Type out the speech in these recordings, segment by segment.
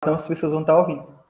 Então as pessoas vão estar ouvindo.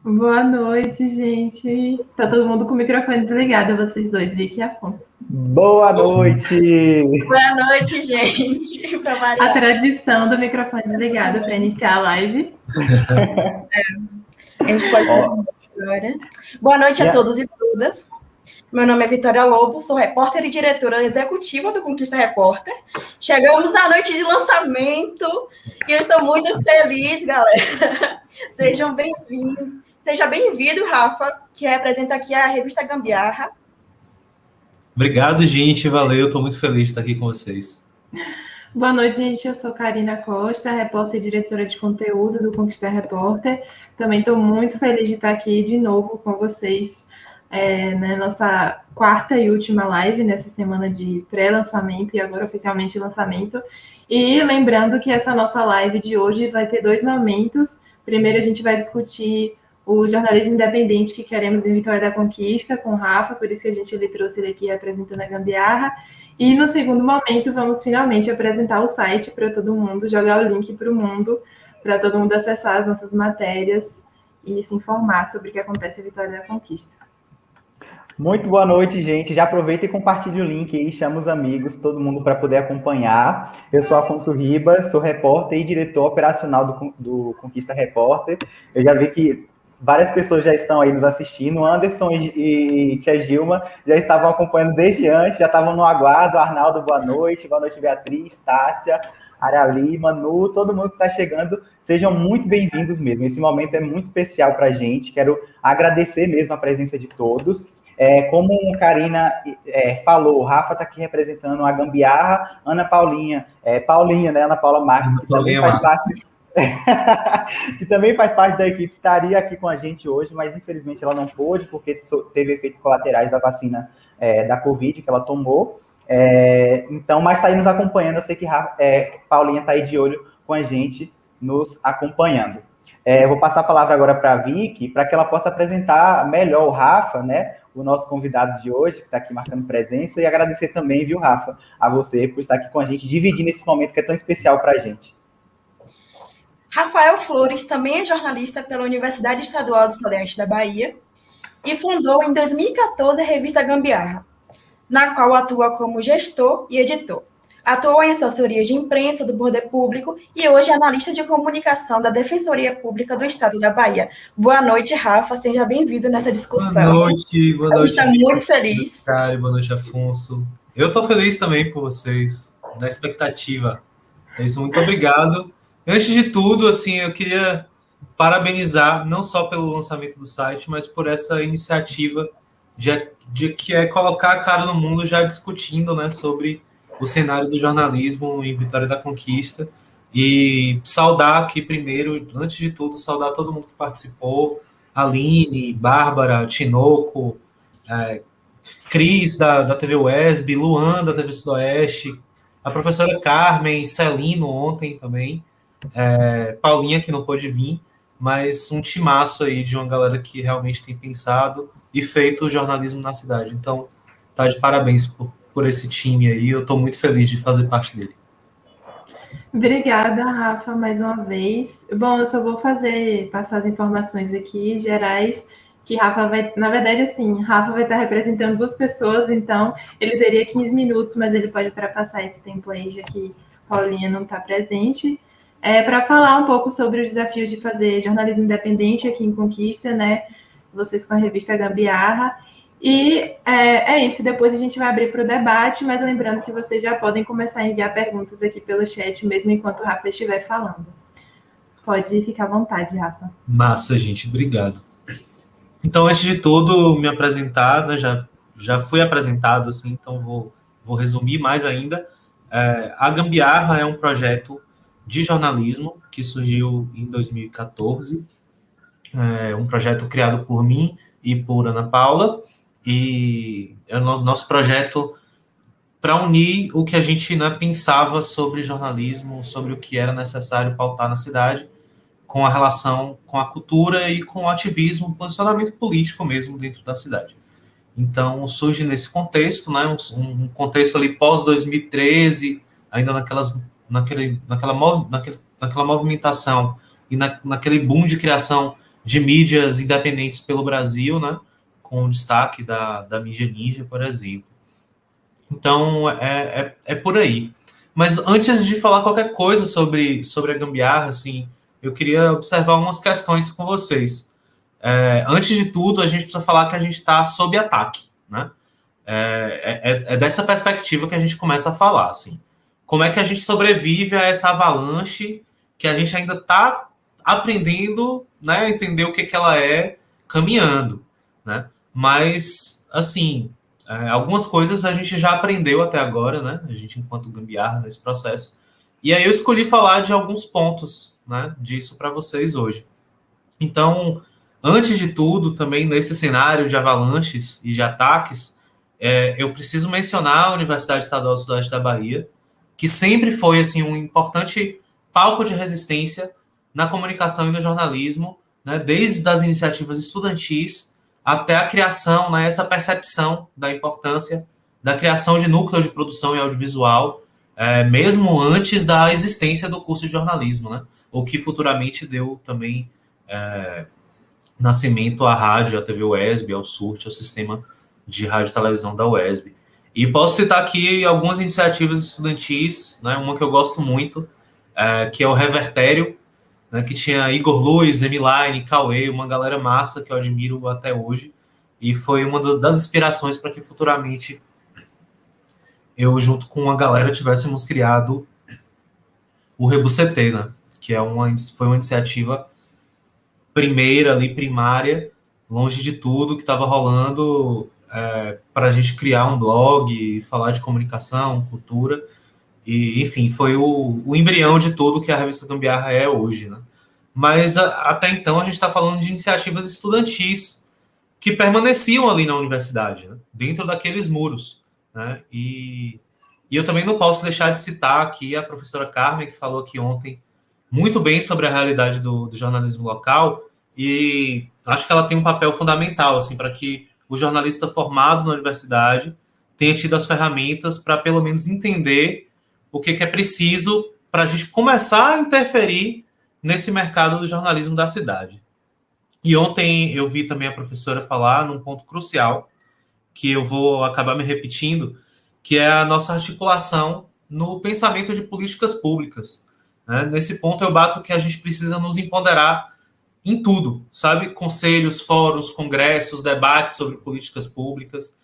Boa noite, gente. Tá todo mundo com o microfone desligado, vocês dois, Vicky e Afonso. Boa noite! Boa noite, gente. A tradição do microfone desligado para iniciar a live. A gente pode agora. Boa noite a todos e todas. Meu nome é Vitória Lobo, sou repórter e diretora executiva do Conquista Repórter. Chegamos na noite de lançamento e eu estou muito feliz, galera. Sejam bem-vindos. Seja bem-vindo, Rafa, que representa aqui a revista Gambiarra. Obrigado, gente. Valeu. Estou muito feliz de estar aqui com vocês. Boa noite, gente. Eu sou Karina Costa, repórter e diretora de conteúdo do Conquista Repórter. Também estou muito feliz de estar aqui de novo com vocês na nossa quarta e última live nessa semana de pré-lançamento e agora oficialmente lançamento. E lembrando que essa nossa live de hoje vai ter dois momentos. Primeiro, a gente vai discutir o jornalismo independente que queremos em Vitória da Conquista, com o Rafa, por isso que a gente trouxe ele aqui apresentando a Gambiarra. E no segundo momento, vamos finalmente apresentar o site para todo mundo, jogar o link para o mundo, para todo mundo acessar as nossas matérias e se informar sobre o que acontece em Vitória da Conquista. Muito boa noite, gente. Já aproveita e compartilha o link aí, chama os amigos, todo mundo para poder acompanhar. Eu sou Afonso Ribas, sou repórter e diretor operacional do Conquista Repórter. Eu já vi que várias pessoas já estão aí nos assistindo. Anderson e Tia Gilma já estavam acompanhando desde antes, já estavam no aguardo. Arnaldo, boa noite. Boa noite, Beatriz, Tássia, Arali, Manu, todo mundo que está chegando. Sejam muito bem-vindos mesmo. Esse momento é muito especial para a gente. Quero agradecer mesmo a presença de todos. Como a Karina falou, o Rafa está aqui representando a Gambiarra, Ana Paulinha, Paulinha, né? Ana Paula Marques, que também faz parte... que também faz parte da equipe, estaria aqui com a gente hoje, mas infelizmente ela não pôde, porque teve efeitos colaterais da vacina da Covid que ela tomou. Então, mas está aí nos acompanhando. Eu sei que Paulinha está aí de olho com a gente, nos acompanhando. Eu vou passar a palavra agora para a Vicky, para que ela possa apresentar melhor o Rafa, né? O nosso convidado de hoje, que está aqui marcando presença, e agradecer também, viu, Rafa, a você por estar aqui com a gente, dividindo esse momento que é tão especial para a gente. Rafael Flores também é jornalista pela Universidade Estadual do Sudeste da Bahia e fundou em 2014 a revista Gambiarra, na qual atua como gestor e editor. Atuou em assessoria de imprensa do Poder Público e hoje é analista de comunicação da Defensoria Pública do Estado da Bahia. Boa noite, Rafa. Seja bem-vindo nessa discussão. Boa noite, A gente está muito feliz. Boa noite, Afonso. Eu estou feliz também por vocês, na expectativa. É isso, muito obrigado. Antes de tudo, assim, eu queria parabenizar, não só pelo lançamento do site, mas por essa iniciativa de que é colocar a cara no mundo já discutindo, né, sobre o cenário do jornalismo em Vitória da Conquista, e saudar aqui primeiro, antes de tudo, saudar todo mundo que participou, Aline, Bárbara, Tinoco, Cris, da TV UESB, Luan, da TV Sudoeste, a professora Carmen, Celino ontem também, Paulinha, que não pôde vir, mas um timaço aí de uma galera que realmente tem pensado e feito o jornalismo na cidade. Então, tá de parabéns por esse time aí, eu estou muito feliz de fazer parte dele. Obrigada, Rafa, mais uma vez. Bom, eu só vou passar as informações aqui gerais, que Rafa vai, na verdade, assim, Rafa vai estar representando 2 pessoas, então ele teria 15 minutos, mas ele pode ultrapassar esse tempo aí, já que Paulinha não está presente. Para falar um pouco sobre os desafios de fazer jornalismo independente aqui em Conquista, né? Vocês com a revista Gambiarra. E é isso, depois a gente vai abrir para o debate, mas lembrando que vocês já podem começar a enviar perguntas aqui pelo chat, mesmo enquanto o Rafa estiver falando. Pode ficar à vontade, Rafa. Massa, gente, obrigado. Então, antes de tudo, me apresentar, né, já fui apresentado, assim, então vou resumir mais ainda. A Gambiarra é um projeto de jornalismo que surgiu em 2014, um projeto criado por mim e por Ana Paula, e é o nosso projeto para unir o que a gente, né, pensava sobre jornalismo, sobre o que era necessário pautar na cidade, com a relação com a cultura e com o ativismo, posicionamento político mesmo dentro da cidade. Então, surge nesse contexto, né, um contexto ali pós-2013, ainda naquela movimentação e naquele boom de criação de mídias independentes pelo Brasil, né, com o destaque da mídia ninja, por exemplo. Então, é por aí. Mas antes de falar qualquer coisa sobre a Gambiarra, assim, eu queria observar umas questões com vocês. Antes de tudo, a gente precisa falar que a gente está sob ataque, né? É dessa perspectiva que a gente começa a falar, assim. Como é que a gente sobrevive a essa avalanche que a gente ainda está aprendendo, né, a entender o que ela é, caminhando, né? Mas, assim, algumas coisas a gente já aprendeu até agora, né? A gente, enquanto Gambiarra, nesse processo. E aí eu escolhi falar de alguns pontos, né, disso para vocês hoje. Então, antes de tudo, também nesse cenário de avalanches e de ataques, eu preciso mencionar a Universidade Estadual do Sudoeste da Bahia, que sempre foi, assim, um importante palco de resistência na comunicação e no jornalismo, né, desde as iniciativas estudantis até a criação, né, essa percepção da importância da criação de núcleos de produção e audiovisual, mesmo antes da existência do curso de jornalismo, né, o que futuramente deu também nascimento à rádio, à TV UESB, ao SURT, ao sistema de rádio e televisão da UESB. E posso citar aqui algumas iniciativas estudantis, né, uma que eu gosto muito, que é o Revertério, né, que tinha Igor Luiz, Emiline, Cauê, uma galera massa que eu admiro até hoje, e foi uma das inspirações para que futuramente eu, junto com uma galera, tivéssemos criado o Rebucetê, né, que foi uma iniciativa primária, longe de tudo que estava rolando, para a gente criar um blog, falar de comunicação, cultura, e, enfim, foi o embrião de tudo que a revista Gambiarra é hoje, né? Mas até então a gente está falando de iniciativas estudantis que permaneciam ali na universidade, né? Dentro daqueles muros, né? E eu também não posso deixar de citar aqui a professora Carmen, que falou aqui ontem muito bem sobre a realidade do jornalismo local, e acho que ela tem um papel fundamental, assim, para que o jornalista formado na universidade tenha tido as ferramentas para pelo menos entender o que é preciso para a gente começar a interferir nesse mercado do jornalismo da cidade. E ontem eu vi também a professora falar num ponto crucial, que eu vou acabar me repetindo, que é a nossa articulação no pensamento de políticas públicas. Né? Nesse ponto, eu bato que a gente precisa nos empoderar em tudo, sabe? Conselhos, fóruns, congressos, debates sobre políticas públicas.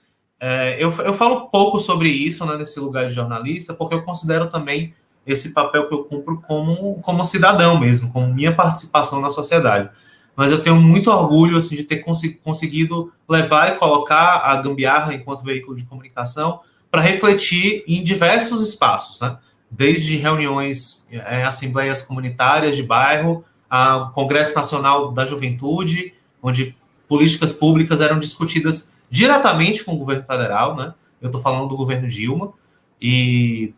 Eu falo pouco sobre isso, né, nesse lugar de jornalista, porque eu considero também esse papel que eu cumpro como cidadão mesmo, como minha participação na sociedade. Mas eu tenho muito orgulho assim, de ter conseguido levar e colocar a Gambiarra enquanto veículo de comunicação para refletir em diversos espaços, né? Desde reuniões, assembleias comunitárias de bairro, ao Congresso Nacional da Juventude, onde políticas públicas eram discutidas diretamente com o governo federal, né? Eu estou falando do governo Dilma, e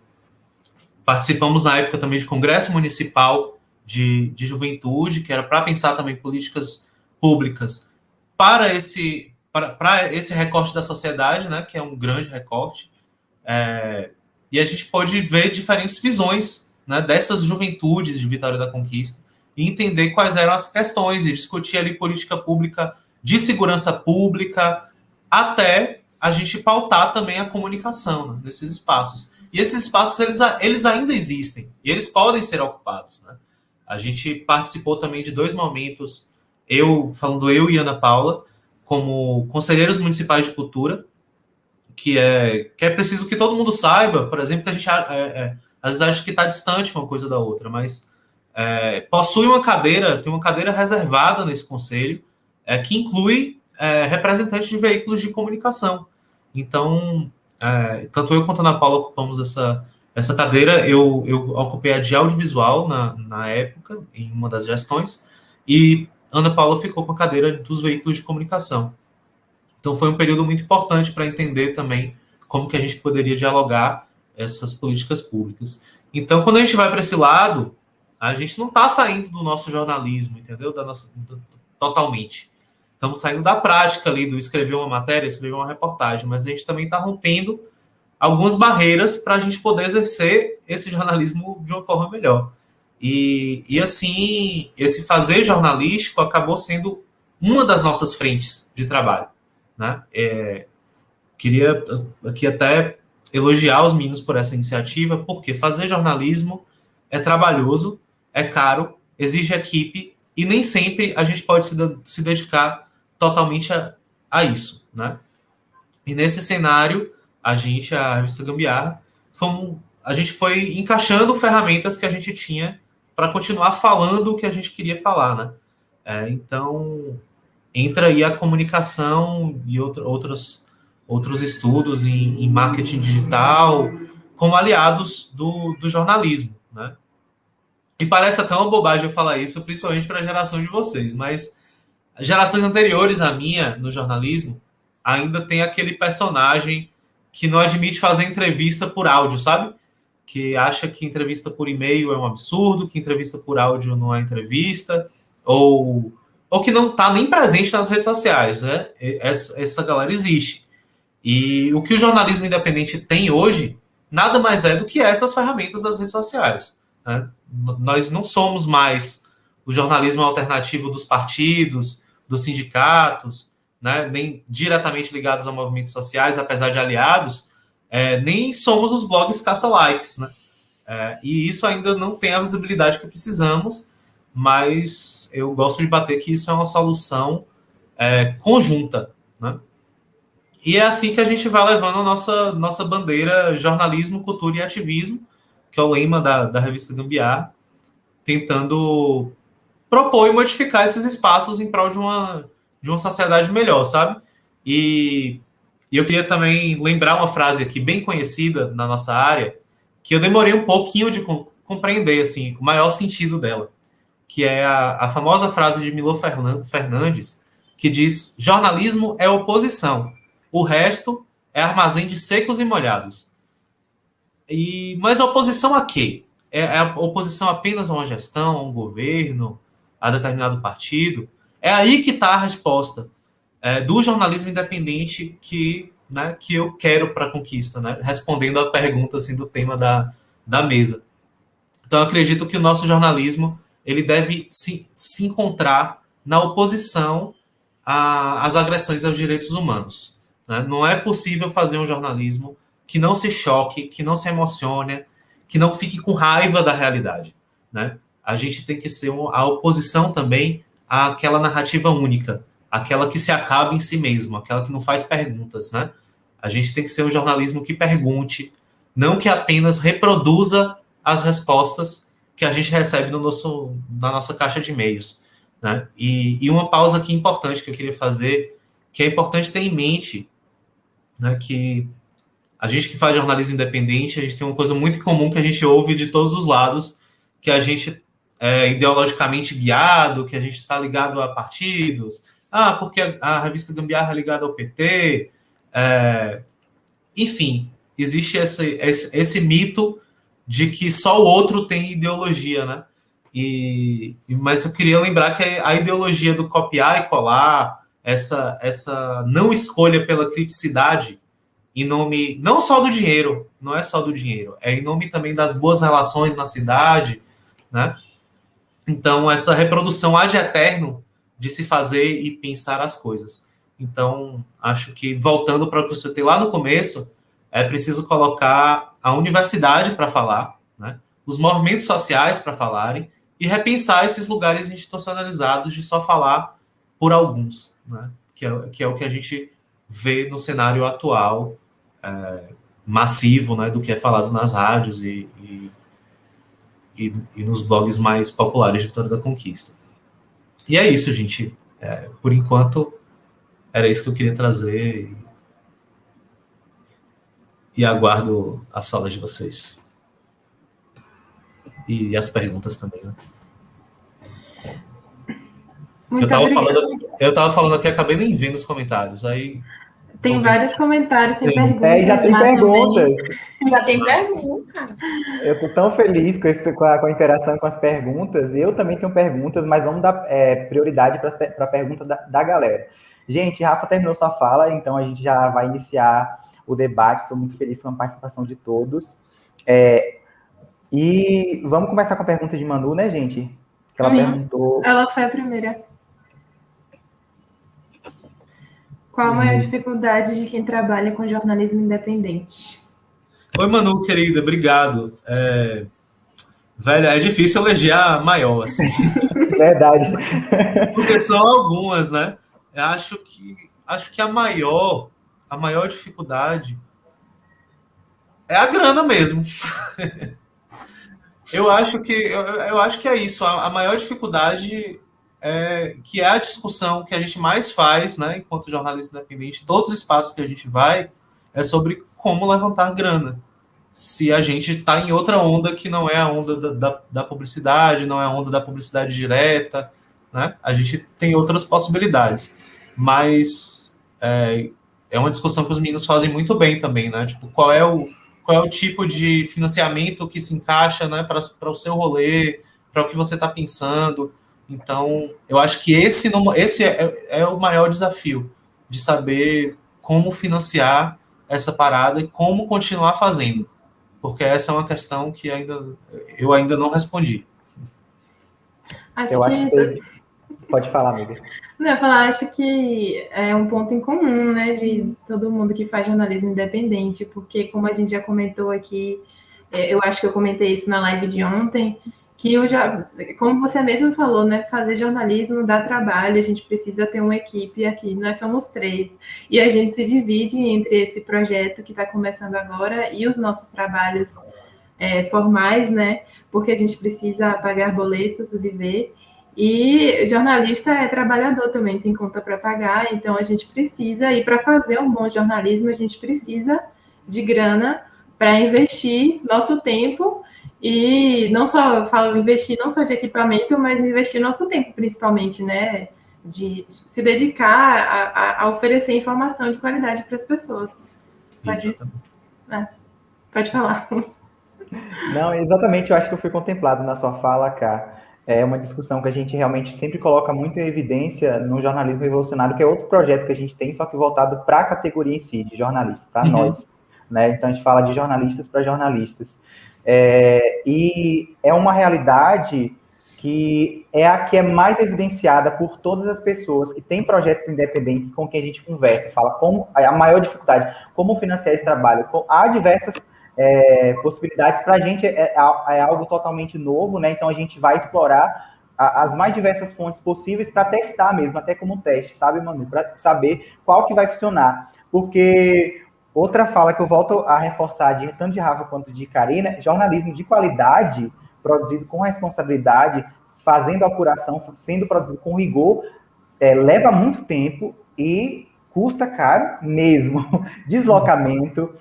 participamos na época também de Congresso Municipal de Juventude, que era para pensar também políticas públicas para esse recorte da sociedade, né? Que é um grande recorte. E a gente pode ver diferentes visões, né, dessas juventudes de Vitória da Conquista e entender quais eram as questões e discutir ali política pública de segurança pública, até a gente pautar também a comunicação, né, nesses espaços. E esses espaços, eles ainda existem, e eles podem ser ocupados. Né? A gente participou também de 2 momentos, eu e Ana Paula, como conselheiros municipais de cultura, que é preciso que todo mundo saiba, por exemplo, que a gente às vezes acha que está distante uma coisa da outra, mas possui tem uma cadeira reservada nesse conselho, que inclui representantes de veículos de comunicação. Então, tanto eu quanto a Ana Paula ocupamos essa cadeira. Eu ocupei a de audiovisual na época, em uma das gestões, e Ana Paula ficou com a cadeira dos veículos de comunicação. Então, foi um período muito importante para entender também como que a gente poderia dialogar essas políticas públicas. Então, quando a gente vai para esse lado, a gente não está saindo do nosso jornalismo, entendeu? Totalmente. Estamos saindo da prática ali, do escrever uma matéria, escrever uma reportagem, mas a gente também está rompendo algumas barreiras para a gente poder exercer esse jornalismo de uma forma melhor. E assim, esse fazer jornalístico acabou sendo uma das nossas frentes de trabalho. Né? Queria aqui até elogiar os meninos por essa iniciativa, porque fazer jornalismo é trabalhoso, é caro, exige equipe, e nem sempre a gente pode se dedicar totalmente a isso. Né? E nesse cenário, a revista Gambiarra, a gente foi encaixando ferramentas que a gente tinha para continuar falando o que a gente queria falar. Né? Então, entra aí a comunicação e outros estudos em marketing digital como aliados do jornalismo, né? E parece até uma bobagem eu falar isso, principalmente para a geração de vocês, mas gerações anteriores à minha, no jornalismo, ainda tem aquele personagem que não admite fazer entrevista por áudio, sabe? Que acha que entrevista por e-mail é um absurdo, que entrevista por áudio não é entrevista, ou que não está nem presente nas redes sociais, né? Essa galera existe. E o que o jornalismo independente tem hoje, nada mais é do que essas ferramentas das redes sociais. Né? Nós não somos mais o jornalismo alternativo dos partidos, dos sindicatos, né? Nem diretamente ligados a movimentos sociais, apesar de aliados, nem somos os blogs caça-likes. Né? E isso ainda não tem a visibilidade que precisamos, mas eu gosto de bater que isso é uma solução conjunta. Né? E é assim que a gente vai levando a nossa bandeira jornalismo, cultura e ativismo, que é o lema da revista Gambiarra, tentando propor e modificar esses espaços em prol de uma sociedade melhor, sabe? E eu queria também lembrar uma frase aqui bem conhecida na nossa área, que eu demorei um pouquinho de compreender assim, o maior sentido dela, que é a famosa frase de Milor Fernandes, que diz: jornalismo é oposição, o resto é armazém de secos e molhados. Mas oposição a quê? É a oposição apenas a uma gestão, a um governo, a determinado partido? É aí que está a resposta do jornalismo independente que eu quero para a Conquista, né? Respondendo a pergunta assim, do tema da mesa. Então, eu acredito que o nosso jornalismo ele deve se encontrar na oposição às agressões aos direitos humanos. Né? Não é possível fazer um jornalismo que não se choque, que não se emocione, que não fique com raiva da realidade, né? A gente tem que ser a oposição também àquela narrativa única, aquela que se acaba em si mesmo, aquela que não faz perguntas, né? A gente tem que ser um jornalismo que pergunte, não que apenas reproduza as respostas que a gente recebe na nossa caixa de e-mails, né? E uma pausa aqui importante que eu queria fazer, que é importante ter em mente, né, que a gente que faz jornalismo independente, a gente tem uma coisa muito comum que a gente ouve de todos os lados, que a gente é ideologicamente guiado, que a gente está ligado a partidos, porque a revista Gambiarra é ligada ao PT, enfim, existe esse mito de que só o outro tem ideologia, né? Mas eu queria lembrar que a ideologia do copiar e colar, essa não escolha pela criticidade, em nome não só do dinheiro, não é só do dinheiro, é em nome também das boas relações na cidade, né? Então, essa reprodução ad eterno de se fazer e pensar as coisas. Então, acho que, voltando para o que você tem lá no começo, é preciso colocar a universidade para falar, né? Os movimentos sociais para falarem, e repensar esses lugares institucionalizados de só falar por alguns, né? Que é o que a gente vê no cenário atual, massivo, né, do que é falado nas rádios e nos blogs mais populares de Vitória da Conquista. E é isso, gente. Por enquanto, era isso que eu queria trazer e aguardo as falas de vocês. E as perguntas também, né? Eu tava falando aqui, acabei nem vendo os comentários, aí... Tem vários comentários sem perguntas. Já tem perguntas. Já tem pergunta. Eu estou tão feliz com a interação com as perguntas. Eu também tenho perguntas, mas vamos dar prioridade para a pergunta da galera. Gente, Rafa terminou sua fala, então a gente já vai iniciar o debate. Estou muito feliz com a participação de todos. E vamos começar com a pergunta de Manu, né, gente? Que ela perguntou... Ela foi a primeira. Qual a maior dificuldade de quem trabalha com jornalismo independente? Oi, Manu, querida, obrigado. Velho, é difícil eleger maior, assim. Verdade. Porque são algumas, né? Eu acho que a maior dificuldade é a grana mesmo. Eu acho que é isso. A maior dificuldade que é a discussão que a gente mais faz, né, enquanto jornalista independente, todos os espaços que a gente vai, é sobre como levantar grana. Se a gente está em outra onda que não é a onda da publicidade, não é a onda da publicidade direta, né? A gente tem outras possibilidades. Mas é uma discussão que os meninos fazem muito bem também, né? Tipo, qual é o tipo de financiamento que se encaixa, né, para o seu rolê, para o que você está pensando. Então, eu acho que esse é o maior desafio, de saber como financiar essa parada e como continuar fazendo. Porque essa é uma questão que eu ainda não respondi. Acho que pode falar, amiga. Não, acho que é um ponto em comum, né, de todo mundo que faz jornalismo independente, porque, como a gente já comentou aqui, eu acho que eu comentei isso na live de ontem, que como você mesmo falou, né, fazer jornalismo dá trabalho, a gente precisa ter uma equipe aqui, nós somos 3, e a gente se divide entre esse projeto que está começando agora e os nossos trabalhos formais, né, porque a gente precisa pagar boletos, viver, e jornalista é trabalhador também, tem conta para pagar, então a gente precisa, e para fazer um bom jornalismo, a gente precisa de grana para investir nosso tempo. E não só investir não só de equipamento, mas investir nosso tempo, principalmente, né? De se dedicar a oferecer informação de qualidade para as pessoas. Pode falar. Não, exatamente, eu acho que eu fui contemplado na sua fala, Cá. É uma discussão que a gente realmente sempre coloca muito em evidência no jornalismo revolucionário, que é outro projeto que a gente tem, só que voltado para a categoria em si, de jornalista, para nós. Né? Então, a gente fala de jornalistas para jornalistas. E é uma realidade que é a que é mais evidenciada por todas as pessoas que têm projetos independentes com quem a gente conversa, fala como a maior dificuldade, como financiar esse trabalho. Há diversas possibilidades. Para a gente é algo totalmente novo, né? Então a gente vai explorar as mais diversas fontes possíveis para testar mesmo, até como teste, sabe, Manu? Para saber qual que vai funcionar. Porque outra fala que eu volto a reforçar, tanto de Rafa quanto de Karina, jornalismo de qualidade, produzido com responsabilidade, fazendo apuração, sendo produzido com rigor, leva muito tempo e custa caro mesmo. Deslocamento,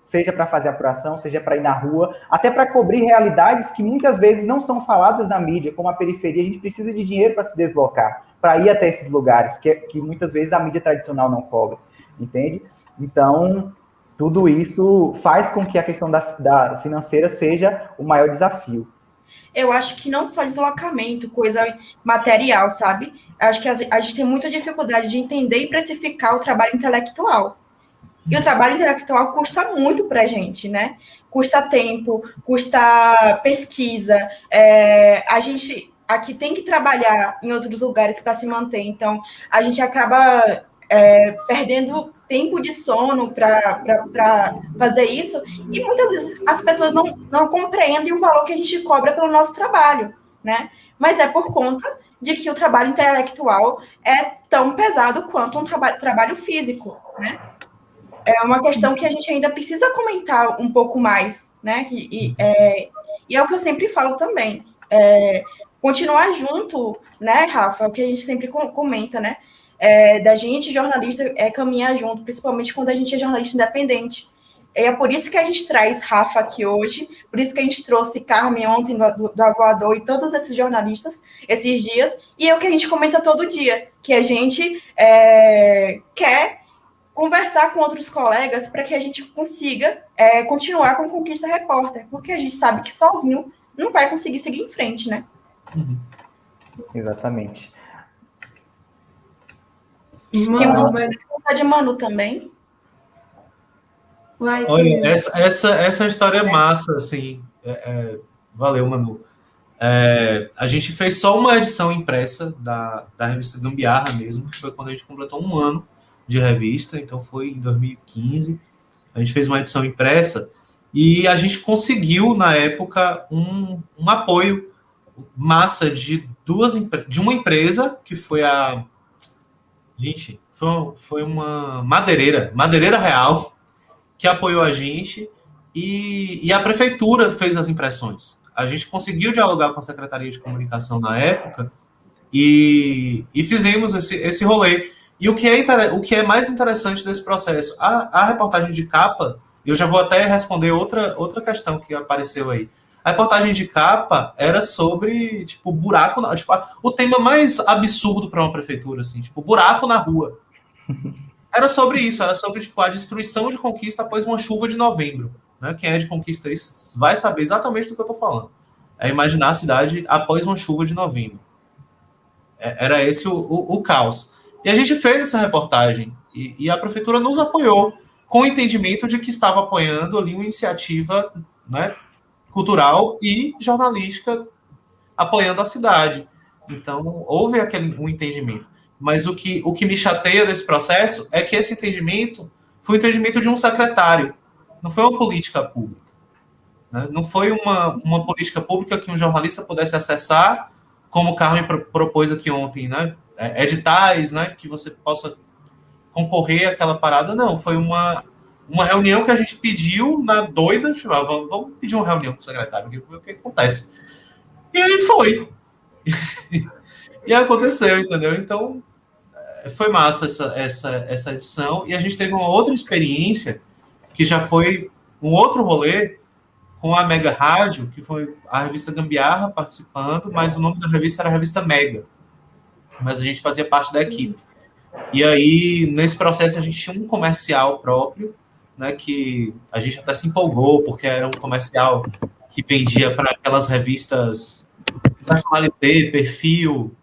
seja para fazer apuração, seja para ir na rua, até para cobrir realidades que muitas vezes não são faladas na mídia, como a periferia. A gente precisa de dinheiro para se deslocar, para ir até esses lugares, que muitas vezes a mídia tradicional não cobre, entende? Então, tudo isso faz com que a questão da financeira seja o maior desafio. Eu acho que não só deslocamento, coisa material, sabe? Eu acho que a gente tem muita dificuldade de entender e precificar o trabalho intelectual. E o trabalho intelectual custa muito para a gente, né? Custa tempo, custa pesquisa. A gente aqui tem que trabalhar em outros lugares para se manter. Então, a gente acaba perdendo tempo de sono para fazer isso. E muitas vezes as pessoas não compreendem o valor que a gente cobra pelo nosso trabalho, né? Mas é por conta de que o trabalho intelectual é tão pesado quanto um trabalho físico, né? É uma questão que a gente ainda precisa comentar um pouco mais, né? E é o que eu sempre falo também. Continuar junto, né, Rafa? O que a gente sempre comenta, né? Da gente, jornalista, caminhar junto, principalmente quando a gente é jornalista independente. É por isso que a gente traz Rafa aqui hoje, por isso que a gente trouxe Carmen ontem do Avoador e todos esses jornalistas esses dias, e é o que a gente comenta todo dia, que a gente quer conversar com outros colegas para que a gente consiga continuar com Conquista Repórter, porque a gente sabe que sozinho não vai conseguir seguir em frente, né? Uhum. Exatamente. Manu, de Manu também. Olha, essa é uma história massa, assim. Valeu, Manu. A gente fez só uma edição impressa da revista Gambiarra mesmo, que foi quando a gente completou 1 ano de revista, então foi em 2015. A gente fez uma edição impressa e a gente conseguiu, na época, um apoio massa de uma empresa, que foi a... Gente, foi uma Madeireira Real, que apoiou a gente, e a prefeitura fez as impressões. A gente conseguiu dialogar com a Secretaria de Comunicação na época e fizemos esse rolê. E o que é mais interessante desse processo, a reportagem de capa, eu já vou até responder outra questão que apareceu aí. A reportagem de capa era sobre, tipo, buraco, o tema mais absurdo para uma prefeitura, assim, tipo, buraco na rua. Era sobre isso, era sobre, tipo, a destruição de Conquista após uma chuva de novembro. Né? Quem é de Conquista aí vai saber exatamente do que eu estou falando. É imaginar a cidade após uma chuva de novembro. Era esse o caos. E a gente fez essa reportagem e a prefeitura nos apoiou com o entendimento de que estava apoiando ali uma iniciativa, né, cultural e jornalística apoiando a cidade. Então, houve um entendimento. Mas o que me chateia desse processo é que esse entendimento foi o entendimento de um secretário, não foi uma política pública. Né? Não foi uma política pública que um jornalista pudesse acessar, como o Carmen propôs aqui ontem, né? Editais, né? Que você possa concorrer àquela parada. Não, foi uma reunião que a gente pediu na doida, tipo, vamos pedir uma reunião com o secretário, o que acontece. E aí foi. E aconteceu, entendeu? Então, foi massa essa edição. E a gente teve uma outra experiência, que já foi um outro rolê, com a Mega Rádio, que foi a revista Gambiarra participando, mas o nome da revista era a revista Mega. Mas a gente fazia parte da equipe. E aí, nesse processo, a gente tinha um comercial próprio, né, que a gente até se empolgou, porque era um comercial que vendia para aquelas revistas Personalité, Perfil,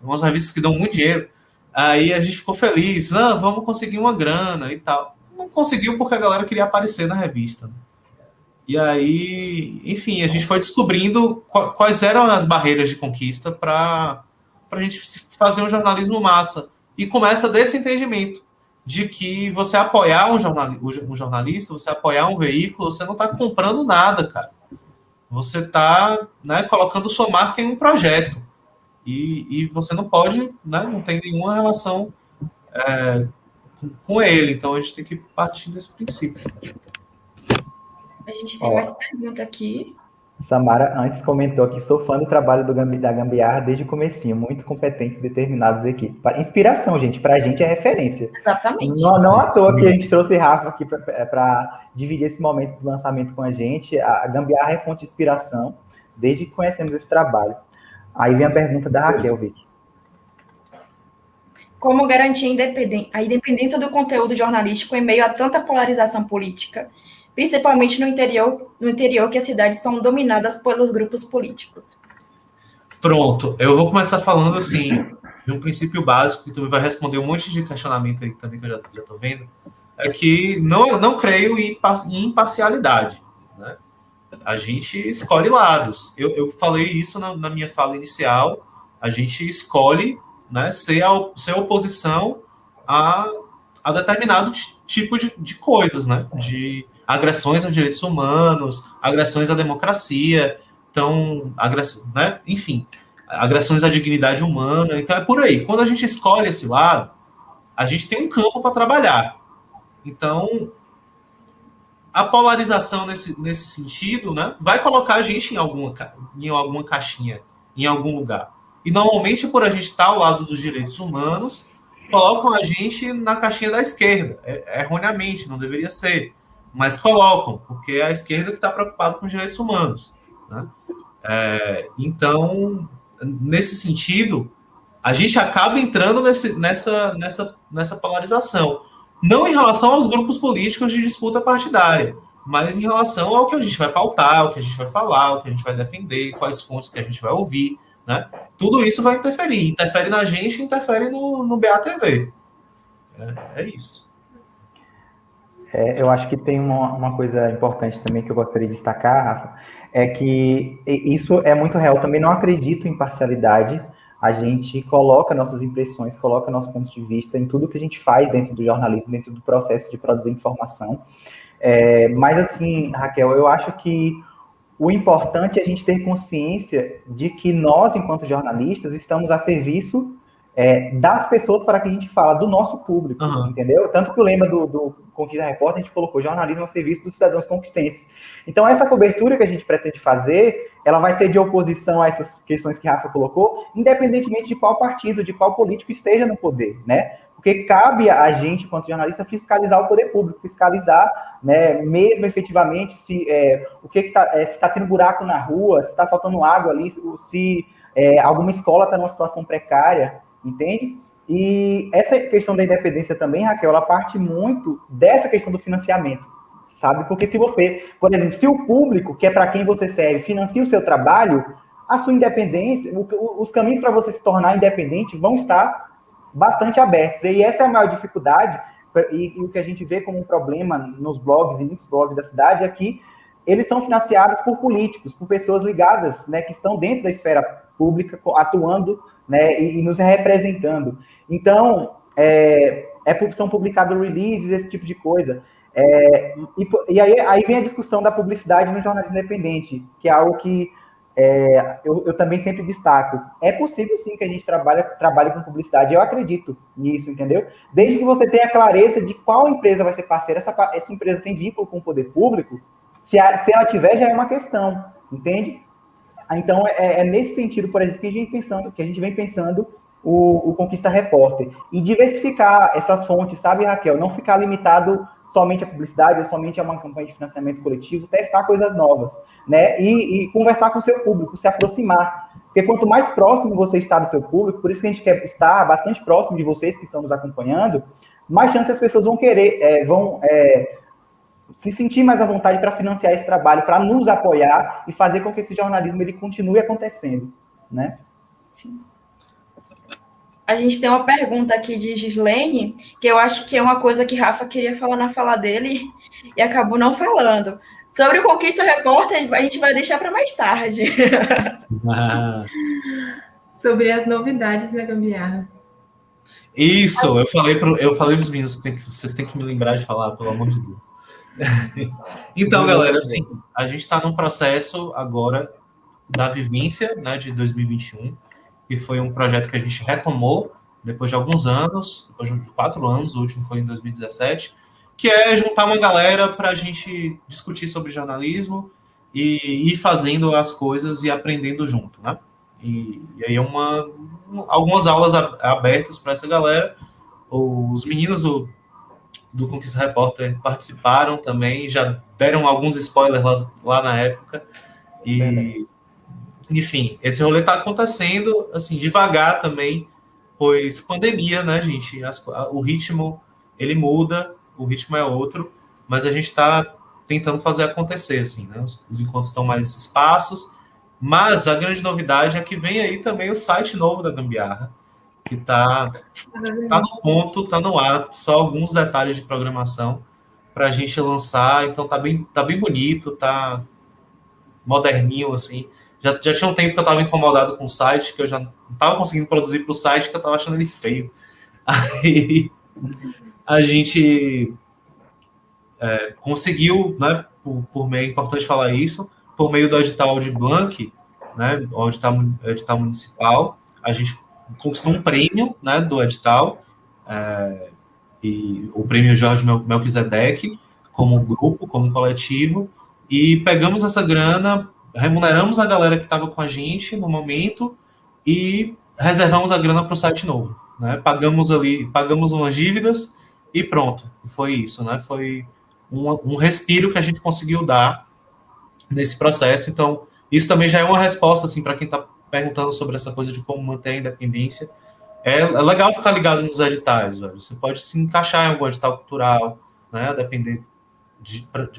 umas revistas que dão muito dinheiro. Aí a gente ficou feliz, vamos conseguir uma grana e tal. Não conseguiu porque a galera queria aparecer na revista. E aí, enfim, a gente foi descobrindo quais eram as barreiras de conquista para a gente fazer um jornalismo massa. E começa desse entendimento de que você apoiar um jornalista, você apoiar um veículo, você não está comprando nada, cara. Você está, né, colocando sua marca em um projeto. E você não pode, né, não tem nenhuma relação com ele. Então, a gente tem que partir desse princípio. A gente tem mais pergunta aqui. Samara antes comentou que sou fã do trabalho da Gambiarra desde o comecinho, muito competentes e determinados aqui. Inspiração, gente, para a gente é referência. Exatamente. Não à toa que a gente trouxe Rafa aqui para dividir esse momento do lançamento com a gente. A Gambiarra é fonte de inspiração, desde que conhecemos esse trabalho. Aí vem a pergunta da Raquel, Vicky. Como garantir a independência do conteúdo jornalístico em meio a tanta polarização política, principalmente no interior que as cidades são dominadas pelos grupos políticos? Pronto, eu vou começar falando assim, de um princípio básico, que tu vai responder um monte de questionamento aí também, que eu já estou vendo, é que não creio em imparcialidade, né? A gente escolhe lados. Eu falei isso na minha fala inicial, a gente escolhe, né, ser oposição a determinado tipo de coisas, né? De agressões aos direitos humanos, agressões à democracia, então, né? Enfim, agressões à dignidade humana. Então, é por aí. Quando a gente escolhe esse lado, a gente tem um campo para trabalhar. Então, a polarização nesse sentido, né, vai colocar a gente em alguma caixinha, em algum lugar. E, normalmente, por a gente estar ao lado dos direitos humanos, colocam a gente na caixinha da esquerda. Erroneamente, não deveria ser. Mas colocam, porque é a esquerda que está preocupada com os direitos humanos, né? Então, nesse sentido, a gente acaba entrando nessa polarização. Não em relação aos grupos políticos de disputa partidária, mas em relação ao que a gente vai pautar, o que a gente vai falar, o que a gente vai defender, quais fontes que a gente vai ouvir, né? Tudo isso vai interferir. Interfere na gente, interfere no BATV. É isso. Eu acho que tem uma coisa importante também que eu gostaria de destacar, Rafa, é que isso é muito real. Eu também não acredito em parcialidade. A gente coloca nossas impressões, coloca nosso ponto de vista em tudo que a gente faz dentro do jornalismo, dentro do processo de produzir informação. Mas, assim, Raquel, eu acho que o importante é a gente ter consciência de que nós, enquanto jornalistas, estamos a serviço das pessoas para que a gente fala, do nosso público, entendeu? Tanto que o lema do Conquista Repórter, a gente colocou jornalismo a serviço dos cidadãos conquistenses. Então, essa cobertura que a gente pretende fazer, ela vai ser de oposição a essas questões que Rafa colocou, independentemente de qual partido, de qual político esteja no poder, né? Porque cabe a gente, enquanto jornalista, fiscalizar o poder público, fiscalizar, né, mesmo efetivamente se está tendo buraco na rua, se está faltando água ali, se alguma escola está numa situação precária, entende? E essa questão da independência também, Raquel, ela parte muito dessa questão do financiamento, sabe? Porque se você, por exemplo, se o público, que é para quem você serve, financia o seu trabalho, a sua independência, os caminhos para você se tornar independente vão estar bastante abertos. E essa é a maior dificuldade, e o que a gente vê como um problema nos blogs, e muitos blogs da cidade, é que eles são financiados por políticos, por pessoas ligadas, né, que estão dentro da esfera pública, atuando, né, e nos representando. Então, são publicados releases, esse tipo de coisa. E aí vem a discussão da publicidade no jornalismo independente, que é algo que eu também sempre destaco. É possível, sim, que a gente trabalhe com publicidade. Eu acredito nisso, entendeu? Desde que você tenha clareza de qual empresa vai ser parceira. Essa empresa tem vínculo com o poder público. Se ela tiver, já é uma questão, entende? Então, nesse sentido, por exemplo, que a gente vem pensando o Conquista Repórter. E diversificar essas fontes, sabe, Raquel? Não ficar limitado somente à publicidade ou somente a uma campanha de financiamento coletivo, testar coisas novas, né? E conversar com o seu público, se aproximar. Porque quanto mais próximo você está do seu público, por isso que a gente quer estar bastante próximo de vocês que estão nos acompanhando, mais chance as pessoas vão querer, se sentir mais à vontade para financiar esse trabalho, para nos apoiar e fazer com que esse jornalismo ele continue acontecendo, né? Sim. A gente tem uma pergunta aqui de Gislene, que eu acho que é uma coisa que Rafa queria falar na fala dele e acabou não falando. Sobre o Conquista Repórter, a gente vai deixar para mais tarde. Sobre as novidades da Gambiarra. Isso, eu falei pros meninos, vocês têm que me lembrar de falar, pelo amor de Deus. Então, galera, assim, a gente está num processo agora da vivência, né, de 2021, que foi um projeto que a gente retomou depois de alguns anos, depois de 4 anos, o último foi em 2017, que é juntar uma galera para a gente discutir sobre jornalismo e ir fazendo as coisas e aprendendo junto, né? E aí algumas aulas abertas para essa galera. Os meninos do Conquista Repórter participaram também, já deram alguns spoilers lá na época. E, enfim, esse rolê está acontecendo, assim, devagar também, pois pandemia, né, gente? O ritmo, ele muda, o ritmo é outro, mas a gente está tentando fazer acontecer, assim, né? Os encontros estão mais esparsos, mas a grande novidade é que vem aí também o site novo da Gambiarra, que tá no ponto, tá no ar, só alguns detalhes de programação para a gente lançar, então tá bem bonito, tá moderninho, assim. Já tinha um tempo que eu estava incomodado com o site, que eu já não estava conseguindo produzir para o site, que eu estava achando ele feio. Aí a gente conseguiu, né, por meio, é importante falar isso, por meio do edital de Blanc, né, o edital municipal, a gente conquistou um prêmio, né, do edital, e o prêmio Jorge Melquisedeque, como grupo, como coletivo, e pegamos essa grana, remuneramos a galera que estava com a gente no momento e reservamos a grana para o site novo, né? Pagamos umas dívidas e pronto, foi isso, né? Foi um respiro que a gente conseguiu dar nesse processo. Então, isso também já é uma resposta, assim, para quem está perguntando sobre essa coisa de como manter a independência. É legal ficar ligado nos editais, velho. Você pode se encaixar em algum edital cultural, né? A depender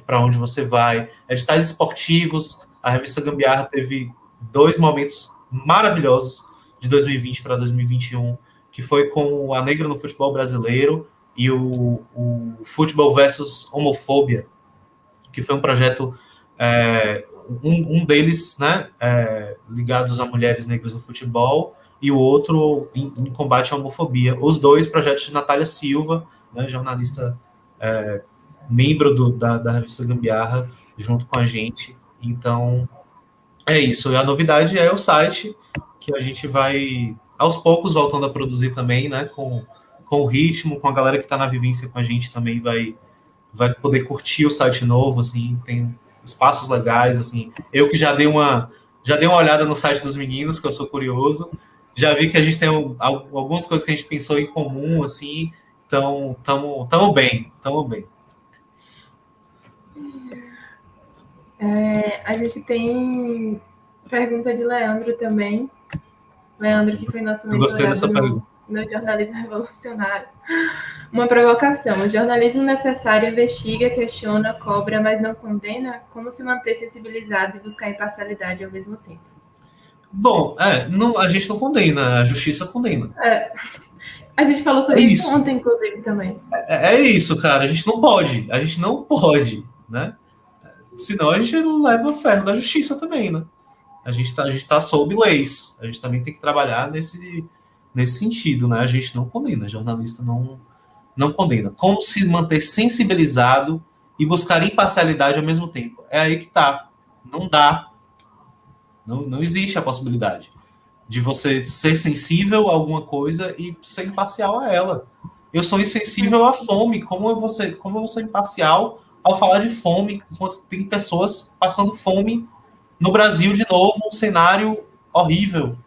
para onde você vai. Editais esportivos, a revista Gambiarra teve 2 momentos maravilhosos de 2020 para 2021, que foi com a Negra no Futebol Brasileiro e o Futebol versus Homofobia, que foi um projeto, um deles, né, ligados a mulheres negras no futebol, e o outro em combate à homofobia. Os 2 projetos de Natália Silva, né, jornalista membro da revista Gambiarra, junto com a gente. Então, é isso. E a novidade é o site, que a gente vai, aos poucos, voltando a produzir também, né, com o ritmo, com a galera que está na vivência com a gente também vai poder curtir o site novo, assim, tem espaços legais, assim. Eu que já dei uma olhada no site dos meninos, que eu sou curioso, já vi que a gente tem algumas coisas que a gente pensou em comum, assim, então, tamo bem. A gente tem pergunta de Leandro também. Leandro, que foi nosso mentorado no jornalismo revolucionário. Uma provocação. O jornalismo necessário investiga, questiona, cobra, mas não condena? Como se manter sensibilizado e buscar imparcialidade ao mesmo tempo? Bom, a gente não condena, a justiça condena. A gente falou sobre isso ontem, inclusive, também. É isso, cara. A gente não pode, né? Senão a gente leva o ferro da justiça também, né? A gente tá sob leis. A gente também tem que trabalhar nesse sentido, né? A gente não condena, jornalista não condena. Como se manter sensibilizado e buscar imparcialidade ao mesmo tempo? É aí que tá. Não dá. Não existe a possibilidade de você ser sensível a alguma coisa e ser imparcial a ela. Eu sou insensível à fome. Como eu vou ser imparcial ao falar de fome, enquanto tem pessoas passando fome no Brasil de novo, um cenário horrível?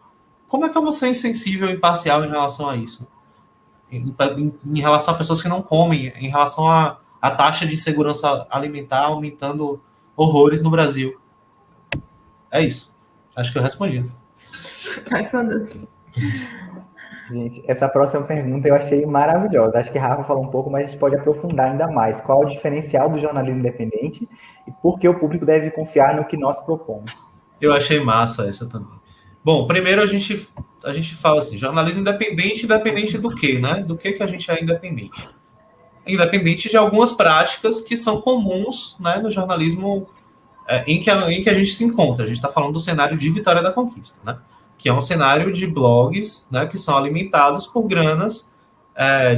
Como é que eu vou ser insensível e imparcial em relação a isso? Em relação a pessoas que não comem, em relação à taxa de insegurança alimentar aumentando horrores no Brasil. É isso. Acho que eu respondi. Gente, essa próxima pergunta eu achei maravilhosa. Acho que a Rafa falou um pouco, mas a gente pode aprofundar ainda mais. Qual é o diferencial do jornalismo independente e por que o público deve confiar no que nós propomos? Eu achei massa essa também. Bom, primeiro a gente fala assim, jornalismo independente do quê, né? Do que a gente é independente? Independente de algumas práticas que são comuns, né, no jornalismo em que a gente se encontra. A gente está falando do cenário de Vitória da Conquista, né? que é um cenário de blogs, né, que são alimentados por granas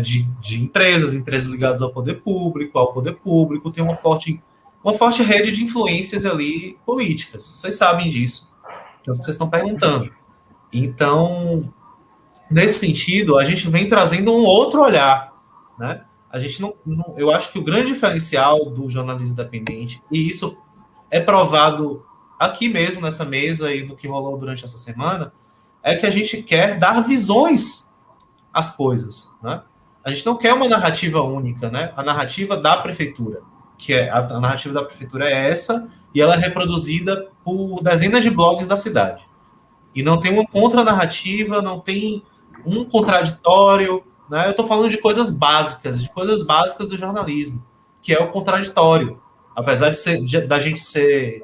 de empresas ligadas ao poder público, tem uma forte rede de influências ali políticas. Vocês sabem disso, então vocês estão perguntando. Então, nesse sentido, a gente vem trazendo um outro olhar, né? A gente eu acho que o grande diferencial do jornalismo independente, e isso é provado aqui mesmo nessa mesa e no que rolou durante essa semana, é que a gente quer dar visões às coisas, né? A gente não quer uma narrativa única, né? A narrativa da prefeitura, que a narrativa da prefeitura é essa, e ela é reproduzida por dezenas de blogs da cidade. E não tem uma contranarrativa, não tem um contraditório, né? Eu estou falando de coisas básicas do jornalismo, que é o contraditório. Apesar da gente se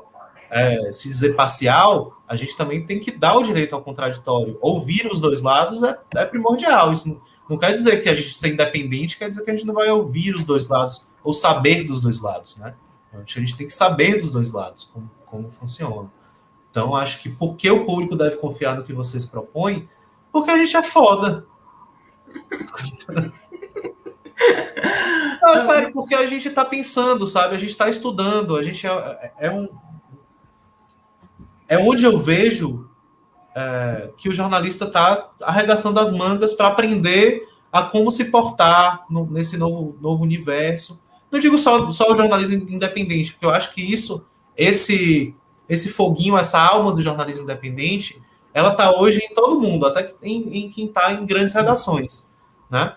dizer parcial, a gente também tem que dar o direito ao contraditório. Ouvir os dois lados é primordial. Isso não quer dizer que a gente ser independente, quer dizer que a gente não vai ouvir os dois lados ou saber dos dois lados, né? A gente tem que saber dos dois lados, como funciona. Então, acho que por que o público deve confiar no que vocês propõem? Porque a gente é foda. Não, é sério, porque a gente está pensando, sabe? A gente está estudando, a gente é onde eu vejo que o jornalista está arregaçando as mangas para aprender a como se portar nesse novo universo. Não digo só o jornalismo independente, porque eu acho que esse foguinho, essa alma do jornalismo independente, ela está hoje em todo mundo, até em quem está em grandes redações, né?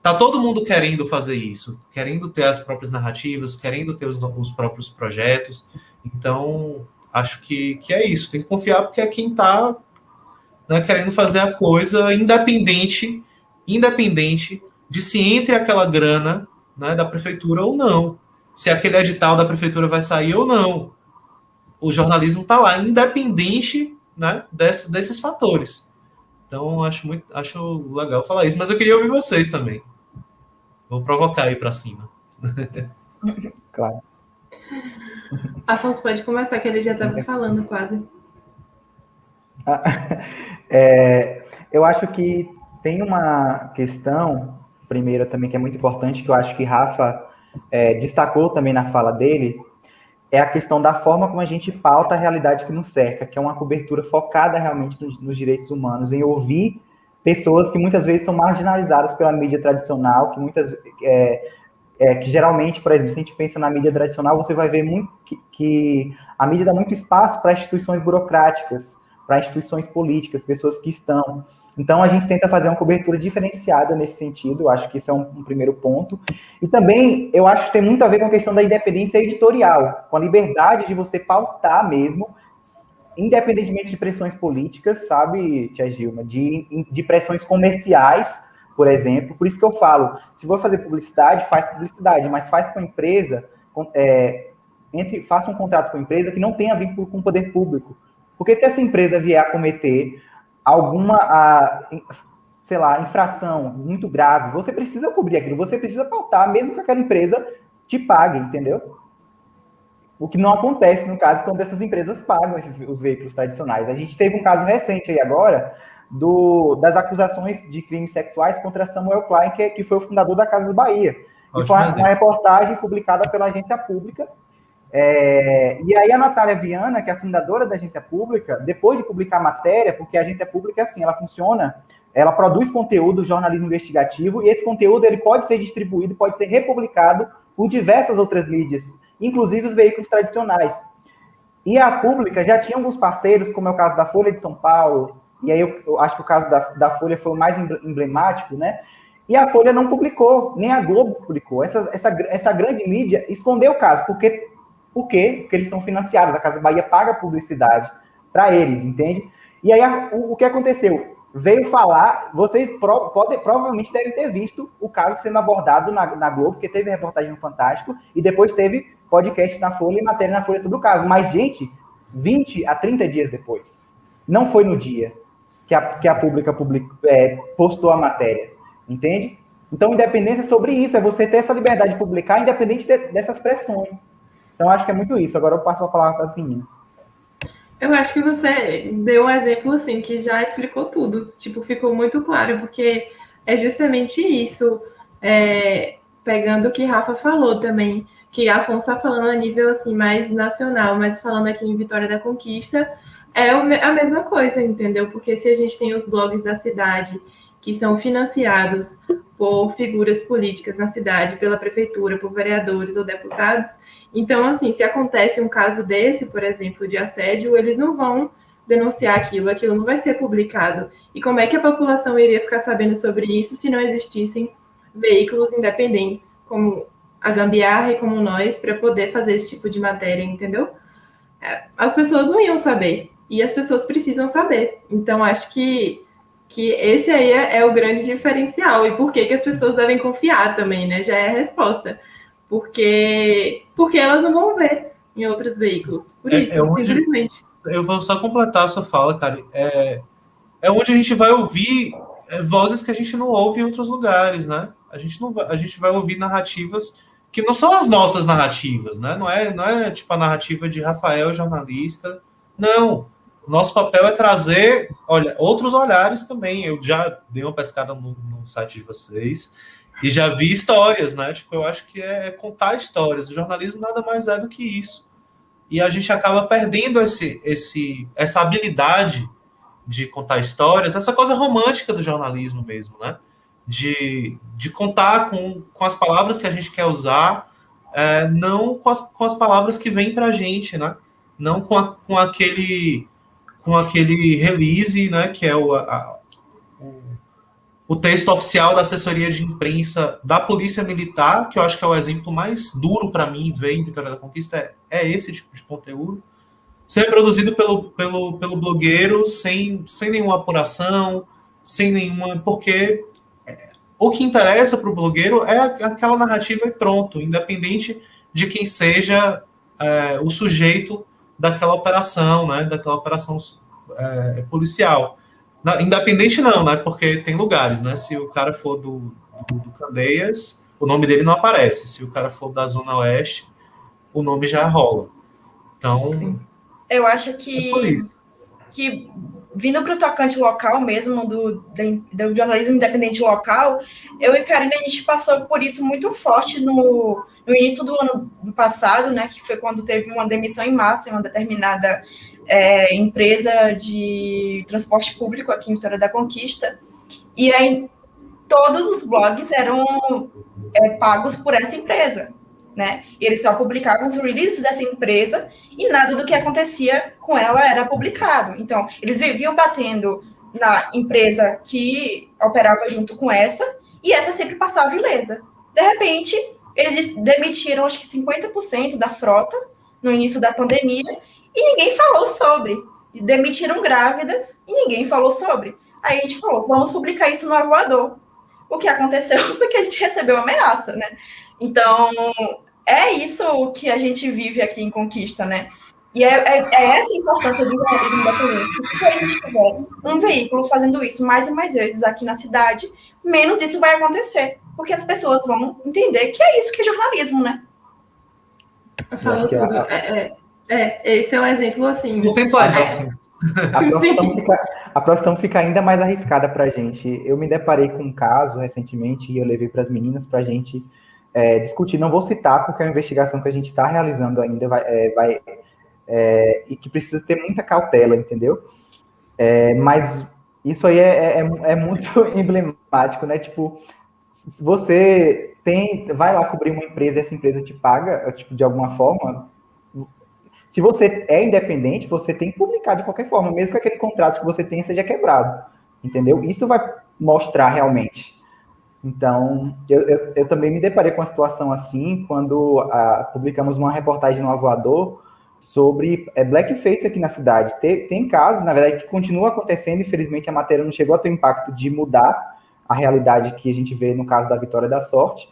Tá todo mundo querendo fazer isso, querendo ter as próprias narrativas, querendo ter os próprios projetos. Então, acho que é isso. Tem que confiar porque é quem está, né, querendo fazer a coisa independente de se entre aquela grana, né, da prefeitura ou não. Se aquele edital da prefeitura vai sair ou não. O jornalismo está lá, independente, né, desses fatores. Então, acho legal falar isso. Mas eu queria ouvir vocês também. Vou provocar aí para cima. Claro. Afonso, pode começar, que ele já estava falando quase. Eu acho que tem uma questão, primeiro também, que é muito importante, que eu acho que Rafa destacou também na fala dele, é a questão da forma como a gente pauta a realidade que nos cerca, que é uma cobertura focada realmente nos direitos humanos, em ouvir pessoas que muitas vezes são marginalizadas pela mídia tradicional, que geralmente, por exemplo, se a gente pensa na mídia tradicional, você vai ver muito que a mídia dá muito espaço para instituições burocráticas, para instituições políticas, pessoas que estão. Então, a gente tenta fazer uma cobertura diferenciada nesse sentido, eu acho que isso é um primeiro ponto. E também, eu acho que tem muito a ver com a questão da independência editorial, com a liberdade de você pautar mesmo, independentemente de pressões políticas, sabe, Tia Gilma, de pressões comerciais, por exemplo. Por isso que eu falo, se for fazer publicidade, faz publicidade, mas faz com a empresa, faça um contrato com a empresa que não tenha vínculo com o poder público. Porque se essa empresa vier a cometer alguma, sei lá, infração muito grave, você precisa cobrir aquilo, você precisa pautar, mesmo que aquela empresa te pague, entendeu? O que não acontece, no caso, quando essas empresas pagam os veículos tradicionais. A gente teve um caso recente aí agora, das acusações de crimes sexuais contra Samuel Klein, que foi o fundador da Casas Bahia. E foi uma reportagem publicada pela agência pública. E aí a Natália Viana, que é a fundadora da agência pública, depois de publicar a matéria, porque a agência pública é assim, ela funciona, ela produz conteúdo, jornalismo investigativo, e esse conteúdo ele pode ser distribuído, pode ser republicado por diversas outras mídias, inclusive os veículos tradicionais. E a pública já tinha alguns parceiros, como é o caso da Folha de São Paulo, e aí eu acho que o caso da Folha foi o mais emblemático, né? E a Folha não publicou, nem a Globo publicou. Essa grande mídia escondeu o caso, Por quê? Porque eles são financiados, a Casa Bahia paga publicidade para eles, entende? E aí, o que aconteceu? Veio falar, vocês provavelmente devem ter visto o caso sendo abordado na Globo, porque teve reportagem no Fantástico, e depois teve podcast na Folha e matéria na Folha sobre o caso. Mas, gente, 20 a 30 dias depois, não foi no dia que a Pública postou a matéria, entende? Então, independência é sobre isso, é você ter essa liberdade de publicar, independente dessas pressões. Então, acho que é muito isso. Agora eu passo a palavra para as meninas. Eu acho que você deu um exemplo assim que já explicou tudo. Tipo, ficou muito claro, porque é justamente isso. Pegando o que Rafa falou também, que Afonso está falando a nível assim mais nacional, mas falando aqui em Vitória da Conquista, é a mesma coisa, entendeu? Porque se a gente tem os blogs da cidade que são financiados por figuras políticas na cidade, pela prefeitura, por vereadores ou deputados, então, assim, se acontece um caso desse, por exemplo, de assédio, eles não vão denunciar aquilo não vai ser publicado. E como é que a população iria ficar sabendo sobre isso se não existissem veículos independentes, como a Gambiarra e como nós, para poder fazer esse tipo de matéria, entendeu? As pessoas não iam saber, e as pessoas precisam saber. Então, acho que esse aí é o grande diferencial, e por que as pessoas devem confiar também, né? Já é a resposta. Porque elas não vão ver em outros veículos. Por isso, simplesmente. Eu vou só completar a sua fala, cara. É onde a gente vai ouvir vozes que a gente não ouve em outros lugares, né? A gente vai ouvir narrativas que não são as nossas narrativas, né? Não é tipo a narrativa de Rafael, jornalista. Não. O nosso papel é trazer, olha, outros olhares também. Eu já dei uma pescada no site de vocês e já vi histórias, né? Tipo, eu acho que é contar histórias. O jornalismo nada mais é do que isso. E a gente acaba perdendo essa habilidade de contar histórias, essa coisa romântica do jornalismo mesmo, né? De contar com as palavras que a gente quer usar, não com as palavras que vêm para a gente, né? Não com aquele release, né? Que é o texto oficial da assessoria de imprensa da Polícia Militar, que eu acho que é o exemplo mais duro para mim ver em Vitória da Conquista, é esse tipo de conteúdo ser produzido pelo blogueiro sem nenhuma apuração, sem nenhuma. Porque o que interessa para o blogueiro é aquela narrativa e pronto, independente de quem seja o sujeito daquela operação, né, daquela operação policial. Independente não, né, porque tem lugares, né, se o cara for do Candeias, o nome dele não aparece, se o cara for da Zona Oeste, o nome já rola. Então, sim. Eu acho por isso. que vindo para o tocante local mesmo, do jornalismo independente local, eu e Karina, a gente passou por isso muito forte no início do ano passado, né, que foi quando teve uma demissão em massa em uma determinada empresa de transporte público aqui em Vitória da Conquista, e aí todos os blogs eram pagos por essa empresa, né? E eles só publicavam os releases dessa empresa e nada do que acontecia com ela era publicado. Então, eles viviam batendo na empresa que operava junto com essa e essa sempre passava ilesa. De repente, eles demitiram acho que 50% da frota no início da pandemia e ninguém falou sobre. Demitiram grávidas e ninguém falou sobre. Aí a gente falou, vamos publicar isso no Avoador. O que aconteceu foi que a gente recebeu ameaça, né? Então, é isso que a gente vive aqui em Conquista, né? E é essa a importância do jornalismo independente. Se a gente tiver um veículo fazendo isso mais e mais vezes aqui na cidade, menos isso vai acontecer. Porque as pessoas vão entender que é isso que é jornalismo, né? Falou tudo. Esse é um exemplo assim. Contempladíssimo. A profissão fica ainda mais arriscada para a gente. Eu me deparei com um caso recentemente e eu levei para as meninas para a gente discutir. Não vou citar porque é uma investigação que a gente está realizando ainda e que precisa ter muita cautela, entendeu? Mas isso aí é muito emblemático, né? Tipo, se você vai lá cobrir uma empresa e essa empresa te paga, tipo, de alguma forma. Se você é independente, você tem que publicar de qualquer forma, mesmo que aquele contrato que você tenha seja quebrado, entendeu? Isso vai mostrar realmente. Então, eu também me deparei com uma situação assim, quando publicamos uma reportagem no Avoador sobre blackface aqui na cidade. Tem casos, na verdade, que continua acontecendo, infelizmente a matéria não chegou a ter o impacto de mudar a realidade que a gente vê no caso da Vitória da Sorte,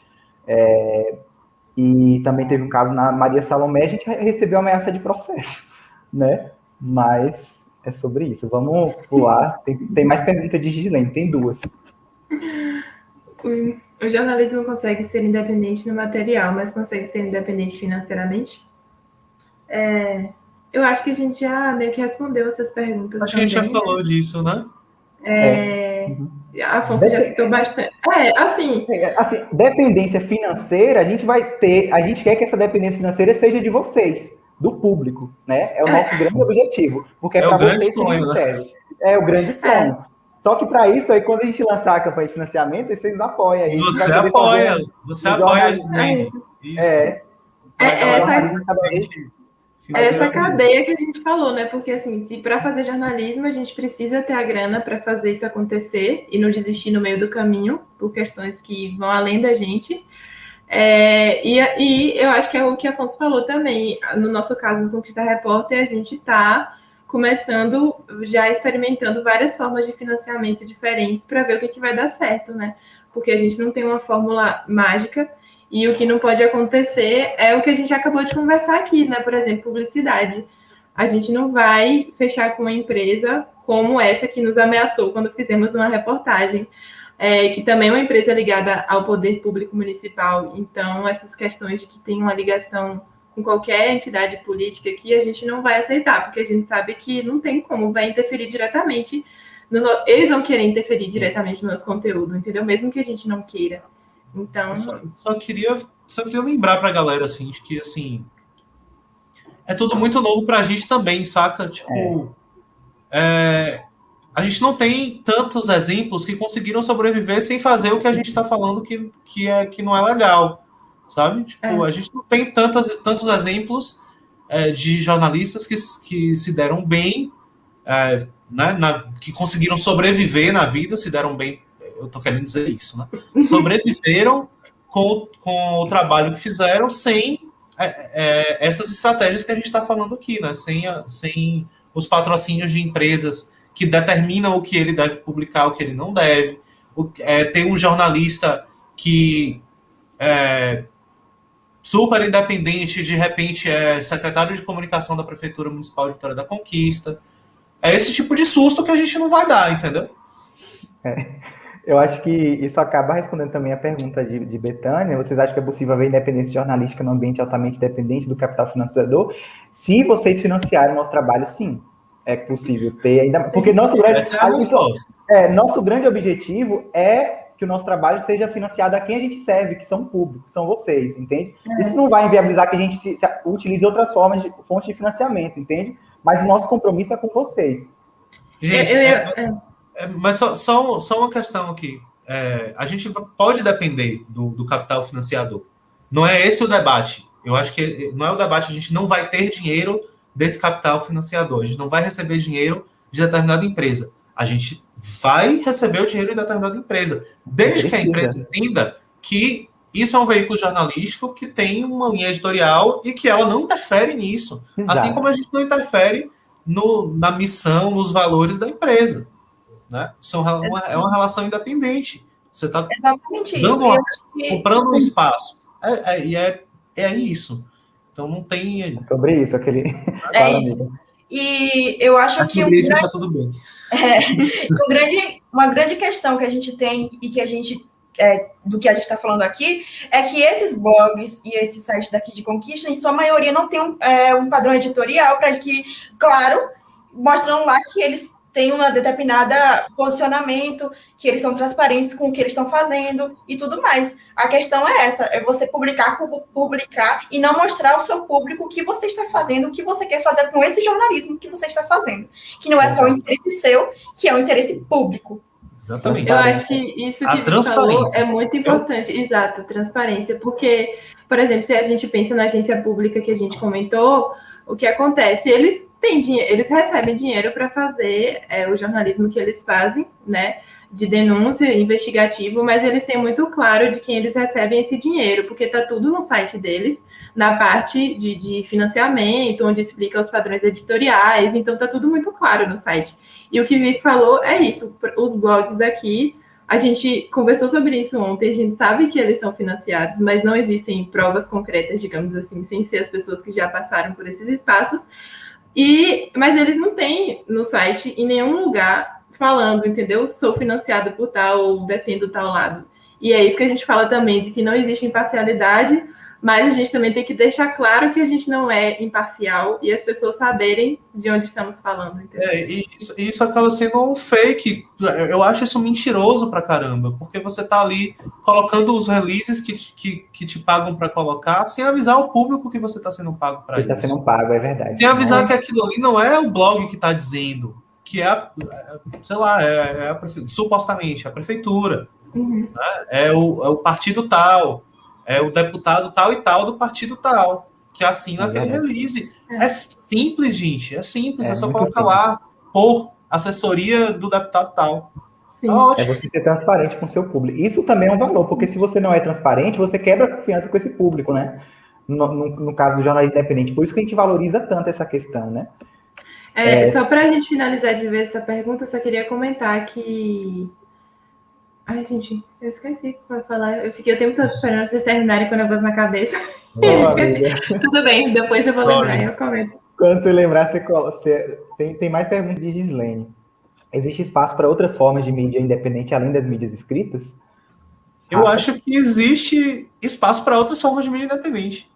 e também teve um caso na Maria Salomé, a gente recebeu ameaça de processo, né? Mas é sobre isso. Vamos pular. Tem mais pergunta de Gislene, tem duas. O jornalismo consegue ser independente no material, mas consegue ser independente financeiramente? Eu acho que a gente já meio que respondeu essas perguntas. Acho que a gente já falou disso, né? Afonso já citou bastante. Assim, dependência financeira, a gente quer que essa dependência financeira seja de vocês, do público, né? É o nosso grande objetivo, porque é para vocês que a gente serve. É o grande sonho. Só que para isso, aí quando a gente lançar a campanha de financiamento, vocês apoiam. Você apoia a gente. Isso. Essa cadeia que a gente falou, né? Porque, assim, se para fazer jornalismo a gente precisa ter a grana para fazer isso acontecer e não desistir no meio do caminho por questões que vão além da gente. E eu acho que é o que Afonso falou também. No nosso caso, no Conquista Repórter, a gente está começando, já experimentando várias formas de financiamento diferentes para ver o que vai dar certo, né? Porque a gente não tem uma fórmula mágica. E o que não pode acontecer é o que a gente acabou de conversar aqui, né? Por exemplo, publicidade. A gente não vai fechar com uma empresa como essa que nos ameaçou quando fizemos uma reportagem, que também é uma empresa ligada ao poder público municipal. Então, essas questões de que tem uma ligação com qualquer entidade política aqui, a gente não vai aceitar, porque a gente sabe que não tem como, vai interferir diretamente. Eles vão querer interferir diretamente no nosso conteúdo, entendeu? Mesmo que a gente não queira. Então, só queria lembrar pra galera, assim, de que, assim, é tudo muito novo pra gente também, saca? Tipo, a gente não tem tantos exemplos que conseguiram sobreviver sem fazer o que a gente tá falando que não é legal, sabe? Tipo, a gente não tem tantos exemplos de jornalistas que se deram bem, né, que conseguiram sobreviver na vida, se deram bem. Eu tô querendo dizer isso, né? Sobreviveram com o trabalho que fizeram sem essas estratégias que a gente está falando aqui, né? Sem os patrocínios de empresas que determinam o que ele deve publicar, o que ele não deve. Tem um jornalista que super independente, de repente é secretário de comunicação da Prefeitura Municipal de Vitória da Conquista. É esse tipo de susto que a gente não vai dar, entendeu? Eu acho que isso acaba respondendo também a pergunta de Betânia. Vocês acham que é possível haver independência jornalística num ambiente altamente dependente do capital financiador? Se vocês financiarem o nosso trabalho, sim, é possível ter ainda. Porque nosso grande objetivo é que o nosso trabalho seja financiado a quem a gente serve, que são públicos, são vocês, entende? Isso não vai inviabilizar que a gente se utilize outras fontes de financiamento, entende? Mas o nosso compromisso é com vocês. Gente, mas só uma questão aqui. A gente pode depender do capital financiador. Não é esse o debate. Eu acho que não é o debate. A gente não vai ter dinheiro desse capital financiador. A gente não vai receber dinheiro de determinada empresa. A gente vai receber o dinheiro de determinada empresa. Desde que a empresa entenda que isso é um veículo jornalístico que tem uma linha editorial e que ela não interfere nisso. Exato. Assim como a gente não interfere na missão, nos valores da empresa. Né? É uma relação independente. Você está comprando um espaço. É isso. Então não tem. É sobre isso, aquele. Isso. E eu acho que tá tudo bem. Uma grande questão que a gente tem e que a gente do que a gente está falando aqui é que esses blogs e esses sites daqui de Conquista, em sua maioria, não tem um padrão editorial para que, claro, mostram lá que eles tem uma determinada posicionamento, que eles são transparentes com o que eles estão fazendo e tudo mais. A questão é essa, é você publicar e não mostrar ao seu público o que você está fazendo, o que você quer fazer com esse jornalismo que você está fazendo. Que não é só o interesse seu, que é o interesse público. Exatamente. Eu acho que isso que ele falou é muito importante. Exato, transparência. Porque, por exemplo, se a gente pensa na agência pública que a gente comentou, o que acontece? Eles recebem dinheiro para fazer o jornalismo que eles fazem, né, de denúncia investigativo, mas eles têm muito claro de quem eles recebem esse dinheiro, porque está tudo no site deles, na parte de financiamento, onde explica os padrões editoriais, então está tudo muito claro no site. E o que o Vic falou é isso, os blogs daqui, a gente conversou sobre isso ontem, a gente sabe que eles são financiados, mas não existem provas concretas, digamos assim, sem ser as pessoas que já passaram por esses espaços, mas eles não têm no site, em nenhum lugar, falando, entendeu? Sou financiado por tal ou defendo tal lado. E é isso que a gente fala também, de que não existe imparcialidade, Mas a gente também tem que deixar claro que a gente não é imparcial e as pessoas saberem de onde estamos falando. E isso acaba sendo um fake. Eu acho isso mentiroso pra caramba, porque você tá ali colocando os releases que te pagam para colocar sem avisar o público que você está sendo pago para isso. Está sendo pago, é verdade. Sem avisar que aquilo ali não é o blog que está dizendo, que é, sei lá, supostamente a prefeitura, né? É o partido tal, é o deputado tal e tal do partido tal, que assina aquele release. É simples, gente, é simples, é só colocar lá, por assessoria do deputado tal. É você ser transparente com o seu público. Isso também é um valor, porque se você não é transparente, você quebra a confiança com esse público, né? No caso do jornalismo independente. Por isso que a gente valoriza tanto essa questão, né? Só para a gente finalizar de ver essa pergunta, eu só queria comentar que... Ai, gente, eu esqueci para falar. Eu tenho muitas esperanças vocês terminarem com o negócio na cabeça. Tudo bem, depois eu vou lembrar, eu comento. Quando você lembrar, tem mais perguntas de Gislene. Existe espaço para outras formas de mídia independente além das mídias escritas? Eu acho que existe espaço para outras formas de mídia independente.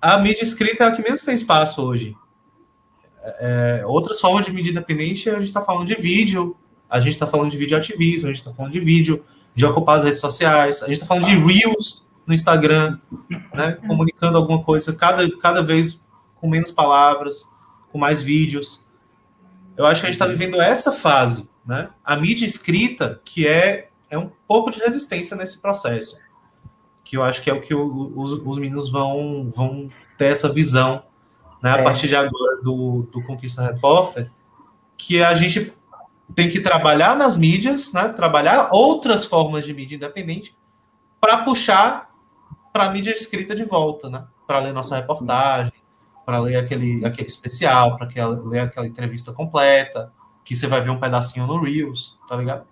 A mídia escrita é a que menos tem espaço hoje. Outras formas de mídia independente, a gente está falando de vídeo, a gente está falando de vídeo ativismo, a gente está falando de vídeo, de ocupar as redes sociais, a gente está falando de Reels no Instagram, né, comunicando alguma coisa cada vez com menos palavras, com mais vídeos. Eu acho que a gente está vivendo essa fase, né? A mídia escrita, que é um pouco de resistência nesse processo, que eu acho que é o que os meninos vão ter essa visão, né, a partir de agora do Conquista Repórter, que a gente tem que trabalhar nas mídias, né, trabalhar outras formas de mídia independente para puxar para a mídia escrita de volta, né, para ler nossa reportagem, para ler aquele especial, para ler aquela entrevista completa, que você vai ver um pedacinho no Reels, tá ligado?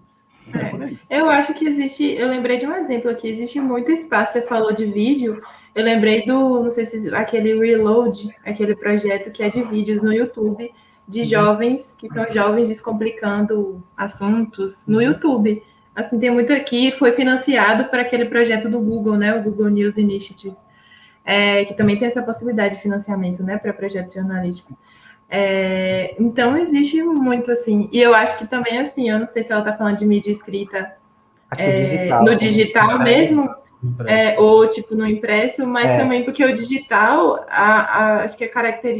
Eu acho que existe, eu lembrei de um exemplo aqui, existe muito espaço, você falou de vídeo, eu lembrei não sei se aquele Reload, aquele projeto que é de vídeos no YouTube, de jovens, que são jovens descomplicando assuntos no YouTube. Assim, tem muito aqui, foi financiado por aquele projeto do Google, né, o Google News Initiative, que também tem essa possibilidade de financiamento, né, para projetos jornalísticos. Então, existe muito, assim, e eu acho que também, assim, eu não sei se ela está falando de mídia escrita no digital mesmo, ou, tipo, no impresso, mas também porque o digital, acho que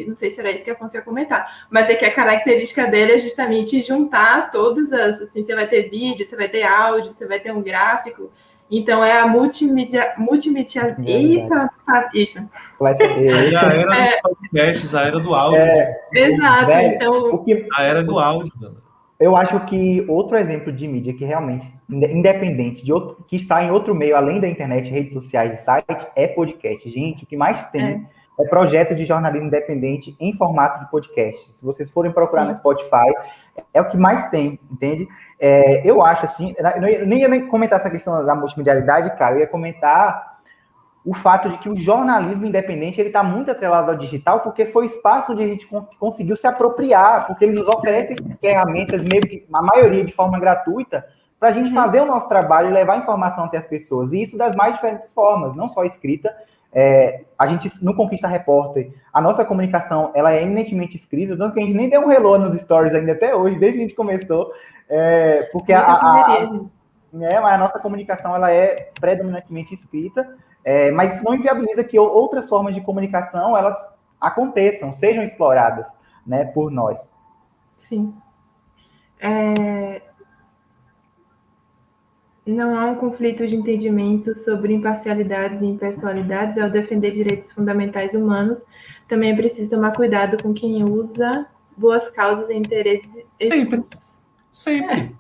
não sei se era isso que a Afonso ia comentar, mas é que a característica dele é justamente juntar todas assim, você vai ter vídeo, você vai ter áudio, você vai ter um gráfico, então é a multimídia. Eita, sabe isso. Vai ser a era dos podcasts, a era do áudio. Exato. Então, a era do áudio, galera. Eu acho que outro exemplo de mídia que realmente, independente, que está em outro meio, além da internet, redes sociais e site, é podcast. Gente, o que mais tem é projeto de jornalismo independente em formato de podcast. Se vocês forem procurar no Spotify, é o que mais tem, entende? Eu acho assim, eu nem ia comentar essa questão da multimedialidade, cara, eu ia comentar o fato de que o jornalismo independente ele está muito atrelado ao digital, porque foi o espaço onde a gente conseguiu se apropriar, porque ele nos oferece ferramentas, meio que, a maioria de forma gratuita, para a gente fazer o nosso trabalho e levar informação até as pessoas. E isso das mais diferentes formas, não só escrita. A gente, no Conquista Repórter, a nossa comunicação ela é eminentemente escrita, tanto que a gente nem deu um relô nos stories ainda até hoje, desde que a gente começou, porque mas a nossa comunicação ela é predominantemente escrita, mas isso não inviabiliza que outras formas de comunicação elas aconteçam, sejam exploradas, né, por nós. Sim. Não há um conflito de entendimento sobre imparcialidades e impessoalidades ao defender direitos fundamentais humanos. Também é preciso tomar cuidado com quem usa boas causas e interesses. Sempre.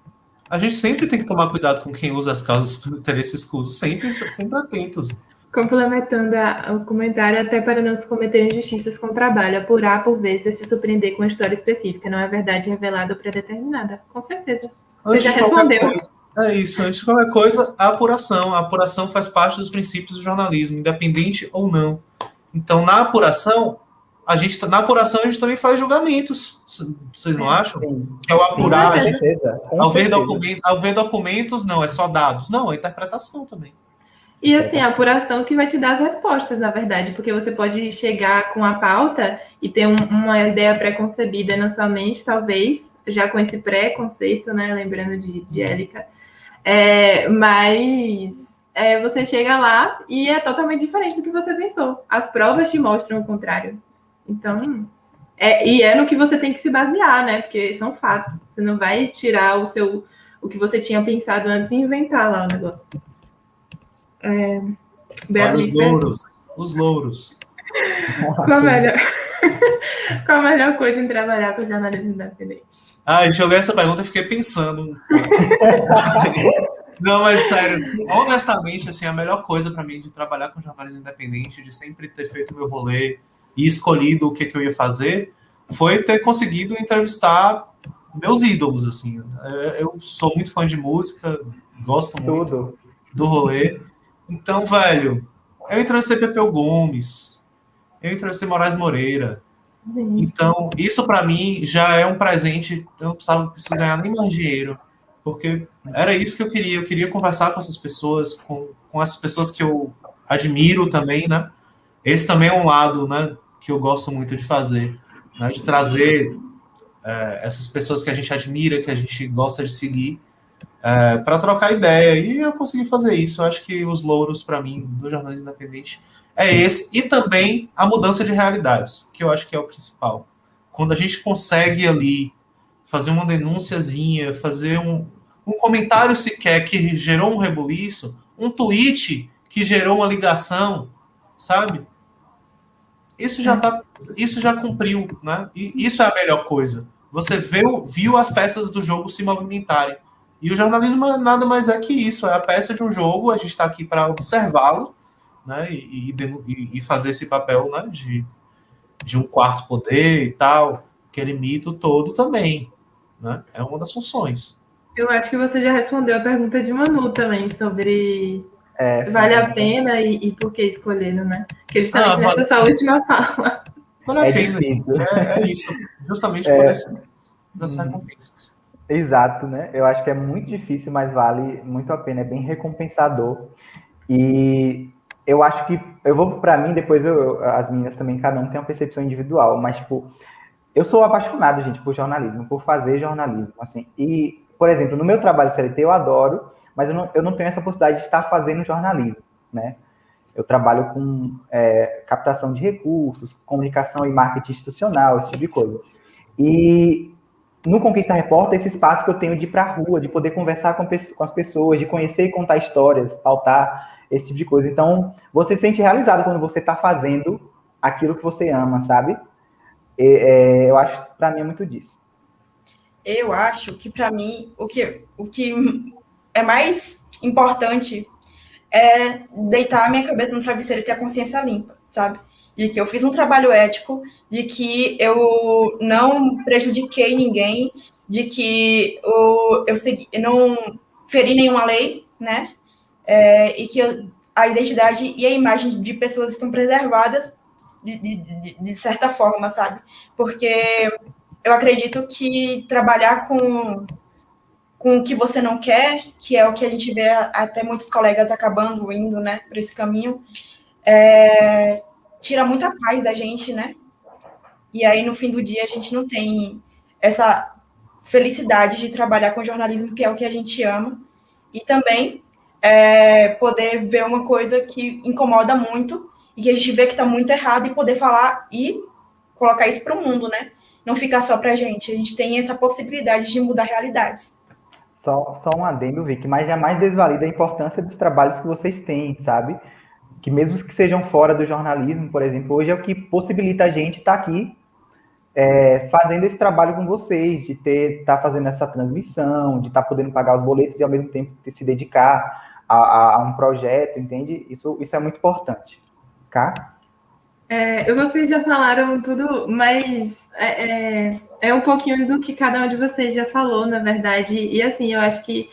A gente sempre tem que tomar cuidado com quem usa as causas por interesse escuso, sempre atentos. Complementando o comentário, até para não se cometer injustiças com o trabalho, apurar por vezes se surpreender com uma história específica, não é verdade revelada ou predeterminada. Com certeza. Você já respondeu. É isso, antes de qualquer coisa, a apuração. A apuração faz parte dos princípios do jornalismo, independente ou não. Então, na apuração, a gente também faz julgamentos. Vocês não acham? Sim. Que é o apurar. Com certeza. Ao ver documentos, não, é só dados. Não, é interpretação também. E assim, a apuração que vai te dar as respostas, na verdade, porque você pode chegar com a pauta e ter uma ideia pré-concebida na sua mente, talvez, já com esse pré-conceito, né? Lembrando de Érica. Mas você chega lá e é totalmente diferente do que você pensou. As provas te mostram o contrário. Então, e é no que você tem que se basear, né? Porque são fatos. Você não vai tirar o que você tinha pensado antes e inventar lá o negócio. Olha os louros, os louros. Qual a melhor coisa em trabalhar com jornalismo independente? Deixa eu ler essa pergunta e fiquei pensando um pouco. Não, mas sério, assim, honestamente, assim, a melhor coisa para mim de trabalhar com jornalismo independente, de sempre ter feito meu rolê e escolhido o que eu ia fazer, foi ter conseguido entrevistar meus ídolos, assim. Eu sou muito fã de música, gosto muito do rolê. Então, velho, eu entrevistei Pepeu Gomes, eu entrevistei Moraes Moreira. Então, isso para mim já é um presente, eu não preciso ganhar nem mais dinheiro, porque era isso que eu queria conversar com essas pessoas, com essas pessoas que eu admiro também, né? Esse também é um lado, né, que eu gosto muito de fazer, né, de trazer essas pessoas que a gente admira, que a gente gosta de seguir, para trocar ideia, e eu consegui fazer isso. Eu acho que os louros, para mim, do jornalismo independente é esse, e também a mudança de realidades, que eu acho que é o principal. Quando a gente consegue ali fazer uma denúnciazinha, fazer um comentário sequer que gerou um rebuliço, um tweet que gerou uma ligação, sabe? Isso já cumpriu, né? E isso é a melhor coisa. Você viu as peças do jogo se movimentarem. E o jornalismo nada mais é que isso, é a peça de um jogo, a gente está aqui para observá-lo, né, e fazer esse papel, né, de um quarto poder e tal, aquele mito todo também, né, é uma das funções. Eu acho que você já respondeu a pergunta de Manu também, sobre vale a pena e por que escolhendo, né? Que justamente nessa sua última fala. Vale a pena, é isso, justamente por essas recompensas. Exato, né? Eu acho que é muito difícil, mas vale muito a pena, é bem recompensador. E eu acho que, eu vou para mim, depois as meninas também, cada um tem uma percepção individual, mas, tipo, eu sou apaixonado, gente, por jornalismo, por fazer jornalismo, assim. E, por exemplo, no meu trabalho CLT eu adoro, mas eu não tenho essa possibilidade de estar fazendo jornalismo, né? Eu trabalho com captação de recursos, comunicação e marketing institucional, esse tipo de coisa. E no Conquista Repórter, esse espaço que eu tenho de ir para a rua, de poder conversar com as pessoas, de conhecer e contar histórias, pautar, esse tipo de coisa. Então, você se sente realizado quando você está fazendo aquilo que você ama, sabe? Eu acho que para mim é muito disso. Eu acho que para mim o que é mais importante é deitar a minha cabeça no travesseiro e ter a consciência limpa, sabe? De que eu fiz um trabalho ético, de que eu não prejudiquei ninguém, de que eu não feri nenhuma lei, né? E que a identidade e a imagem de pessoas estão preservadas de certa forma, sabe? Porque eu acredito que trabalhar com o que você não quer, que é o que a gente vê até muitos colegas acabando indo, né, por esse caminho, tira muita paz da gente, né? E aí, no fim do dia, a gente não tem essa felicidade de trabalhar com jornalismo, que é o que a gente ama, e também poder ver uma coisa que incomoda muito e que a gente vê que está muito errado e poder falar e colocar isso para o mundo, né? Não ficar só para a gente tem essa possibilidade de mudar realidades. Só um adendo, Vicky, mas jamais desvalida a importância dos trabalhos que vocês têm, sabe? Que mesmo que sejam fora do jornalismo, por exemplo, hoje é o que possibilita a gente estar aqui fazendo esse trabalho com vocês, de estar fazendo essa transmissão, de estar podendo pagar os boletos e ao mesmo tempo se dedicar a um projeto, entende? Isso é muito importante, tá? Vocês já falaram tudo, mas é um pouquinho do que cada um de vocês já falou, na verdade. E assim, eu acho que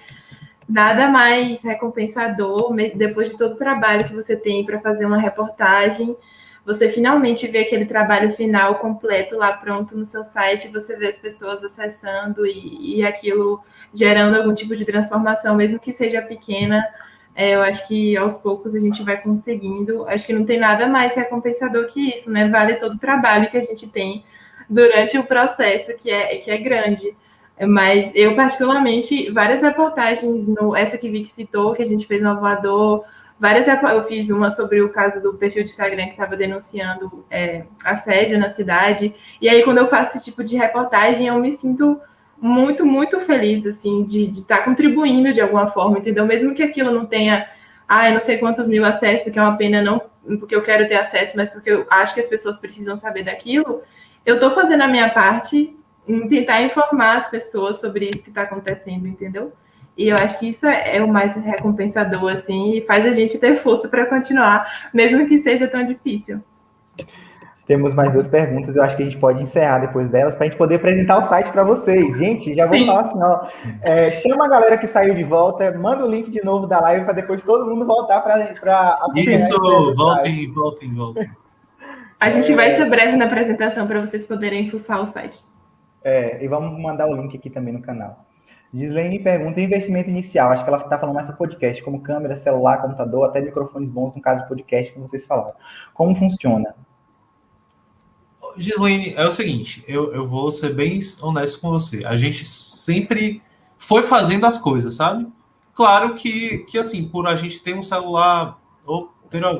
nada mais recompensador, depois de todo o trabalho que você tem para fazer uma reportagem, você finalmente vê aquele trabalho final completo lá pronto no seu site, você vê as pessoas acessando e aquilo gerando algum tipo de transformação, mesmo que seja pequena, Eu acho que aos poucos a gente vai conseguindo. Acho que não tem nada mais recompensador que isso, né? Vale todo o trabalho que a gente tem durante o processo, que é grande. Mas eu, particularmente, várias reportagens, essa que Vicky citou, que a gente fez no Voador, eu fiz uma sobre o caso do perfil de Instagram que estava denunciando assédio na cidade. E aí, quando eu faço esse tipo de reportagem, eu me sinto muito, muito feliz, assim, de estar contribuindo de alguma forma, entendeu? Mesmo que aquilo não tenha, não sei quantos mil acessos, que é uma pena não porque eu quero ter acesso, mas porque eu acho que as pessoas precisam saber daquilo, eu estou fazendo a minha parte em tentar informar as pessoas sobre isso que está acontecendo, entendeu? E eu acho que isso é o mais recompensador, assim, e faz a gente ter força para continuar, mesmo que seja tão difícil. Temos mais 2 perguntas, eu acho que a gente pode encerrar depois delas, para a gente poder apresentar o site para vocês. Gente, já vou falar assim, ó, chama a galera que saiu de volta, manda o link de novo da live, para depois todo mundo voltar para acompanhar. Isso, voltem. A gente vai ser breve na apresentação para vocês poderem fuçar o site. E vamos mandar o link aqui também no canal. Gislaine pergunta: investimento inicial. Acho que ela está falando mais sobre podcast, como câmera, celular, computador, até microfones bons, no caso de podcast, como vocês falaram. Como funciona? Gislaine, é o seguinte, eu vou ser bem honesto com você. A gente sempre foi fazendo as coisas, sabe? Claro que assim, por a gente ter um celular, ou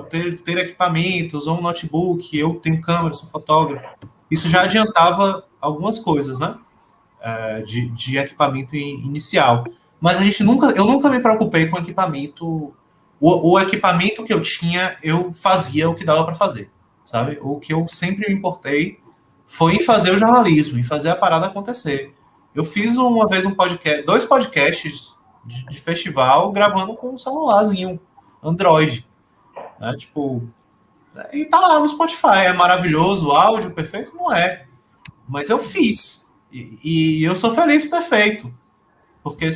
ter equipamentos, ou um notebook, eu tenho câmera, sou fotógrafo, isso já adiantava algumas coisas, né? De equipamento inicial. Mas eu nunca me preocupei com equipamento. O equipamento que eu tinha, eu fazia o que dava para fazer, sabe? O que eu sempre me importei foi em fazer o jornalismo, em fazer a parada acontecer. Eu fiz uma vez 2 podcasts de festival gravando com um celularzinho Android, né? Tipo, e tá lá no Spotify. É maravilhoso, o áudio perfeito? Não é. Mas eu fiz. E eu sou feliz por ter feito. Porque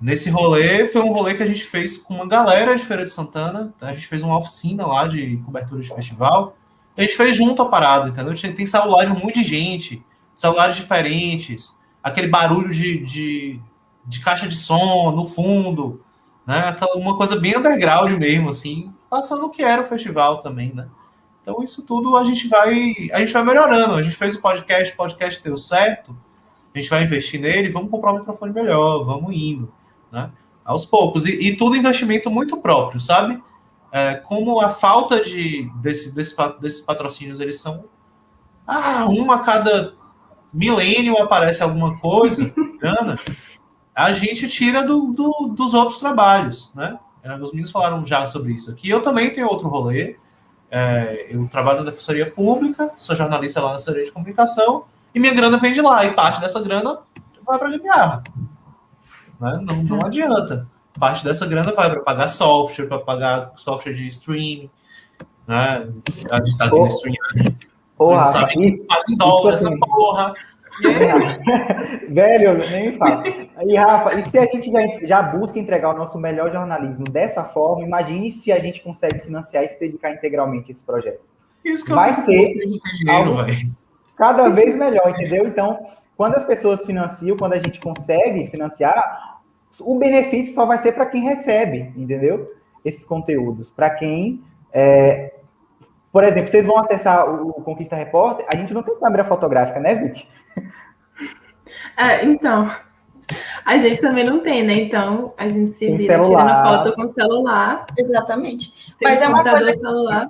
nesse rolê, foi um rolê que a gente fez com uma galera de Feira de Santana. A gente fez uma oficina lá de cobertura de festival. A gente fez junto a parada, entendeu? A gente tem celular de um monte de gente, celulares diferentes, aquele barulho de caixa de som no fundo, né? Uma coisa bem underground mesmo, assim, passando o que era o festival também, né? Então, isso tudo a gente vai melhorando. A gente fez o podcast deu certo, a gente vai investir nele, vamos comprar um microfone melhor, vamos indo, né? Aos poucos. E tudo investimento muito próprio, sabe? Como a falta desses patrocínios, eles são... a cada milênio aparece alguma coisa, grana, a gente tira dos outros trabalhos, né? Os meninos falaram já sobre isso aqui. Eu também tenho outro rolê. Eu trabalho na Defensoria Pública, sou jornalista lá na Assessoria de Comunicação, e minha grana vem de lá, e parte dessa grana vai para a gambiarra. Né? Não adianta. Parte dessa grana vai para pagar software, para pagar software de streaming. Né? A gente está aqui no streaming. Porra, sabe que paga em dólar essa porra. Velho, nem fala. E Rafa, e se a gente já busca entregar o nosso melhor jornalismo dessa forma, imagine se a gente consegue financiar e se dedicar integralmente a esses projetos. Isso que vai ser dinheiro, cada vez melhor, entendeu? Então, quando as pessoas financiam, quando a gente consegue financiar, o benefício só vai ser para quem recebe, entendeu? Esses conteúdos. Para quem... Por exemplo, vocês vão acessar o Conquista Repórter, a gente não tem câmera fotográfica, né, Vicky? Então, a gente também não tem, né? Então, a gente se vira tirando foto com o celular. Exatamente. Tem Mas é uma coisa, celular.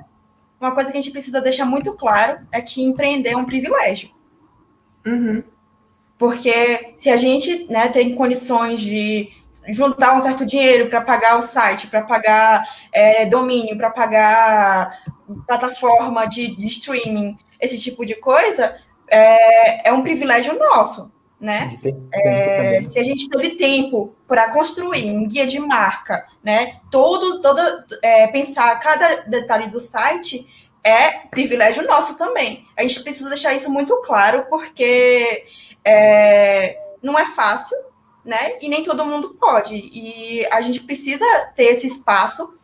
Uma coisa que a gente precisa deixar muito claro é que empreender é um privilégio. Uhum. Porque se a gente, né, tem condições de juntar um certo dinheiro para pagar o site, para pagar domínio, para pagar plataforma de streaming, esse tipo de coisa, é um privilégio nosso, né? Se a gente teve tempo para construir um guia de marca, né? Pensar cada detalhe do site é privilégio nosso também. A gente precisa deixar isso muito claro, porque não é fácil, né? E nem todo mundo pode. E a gente precisa ter esse espaço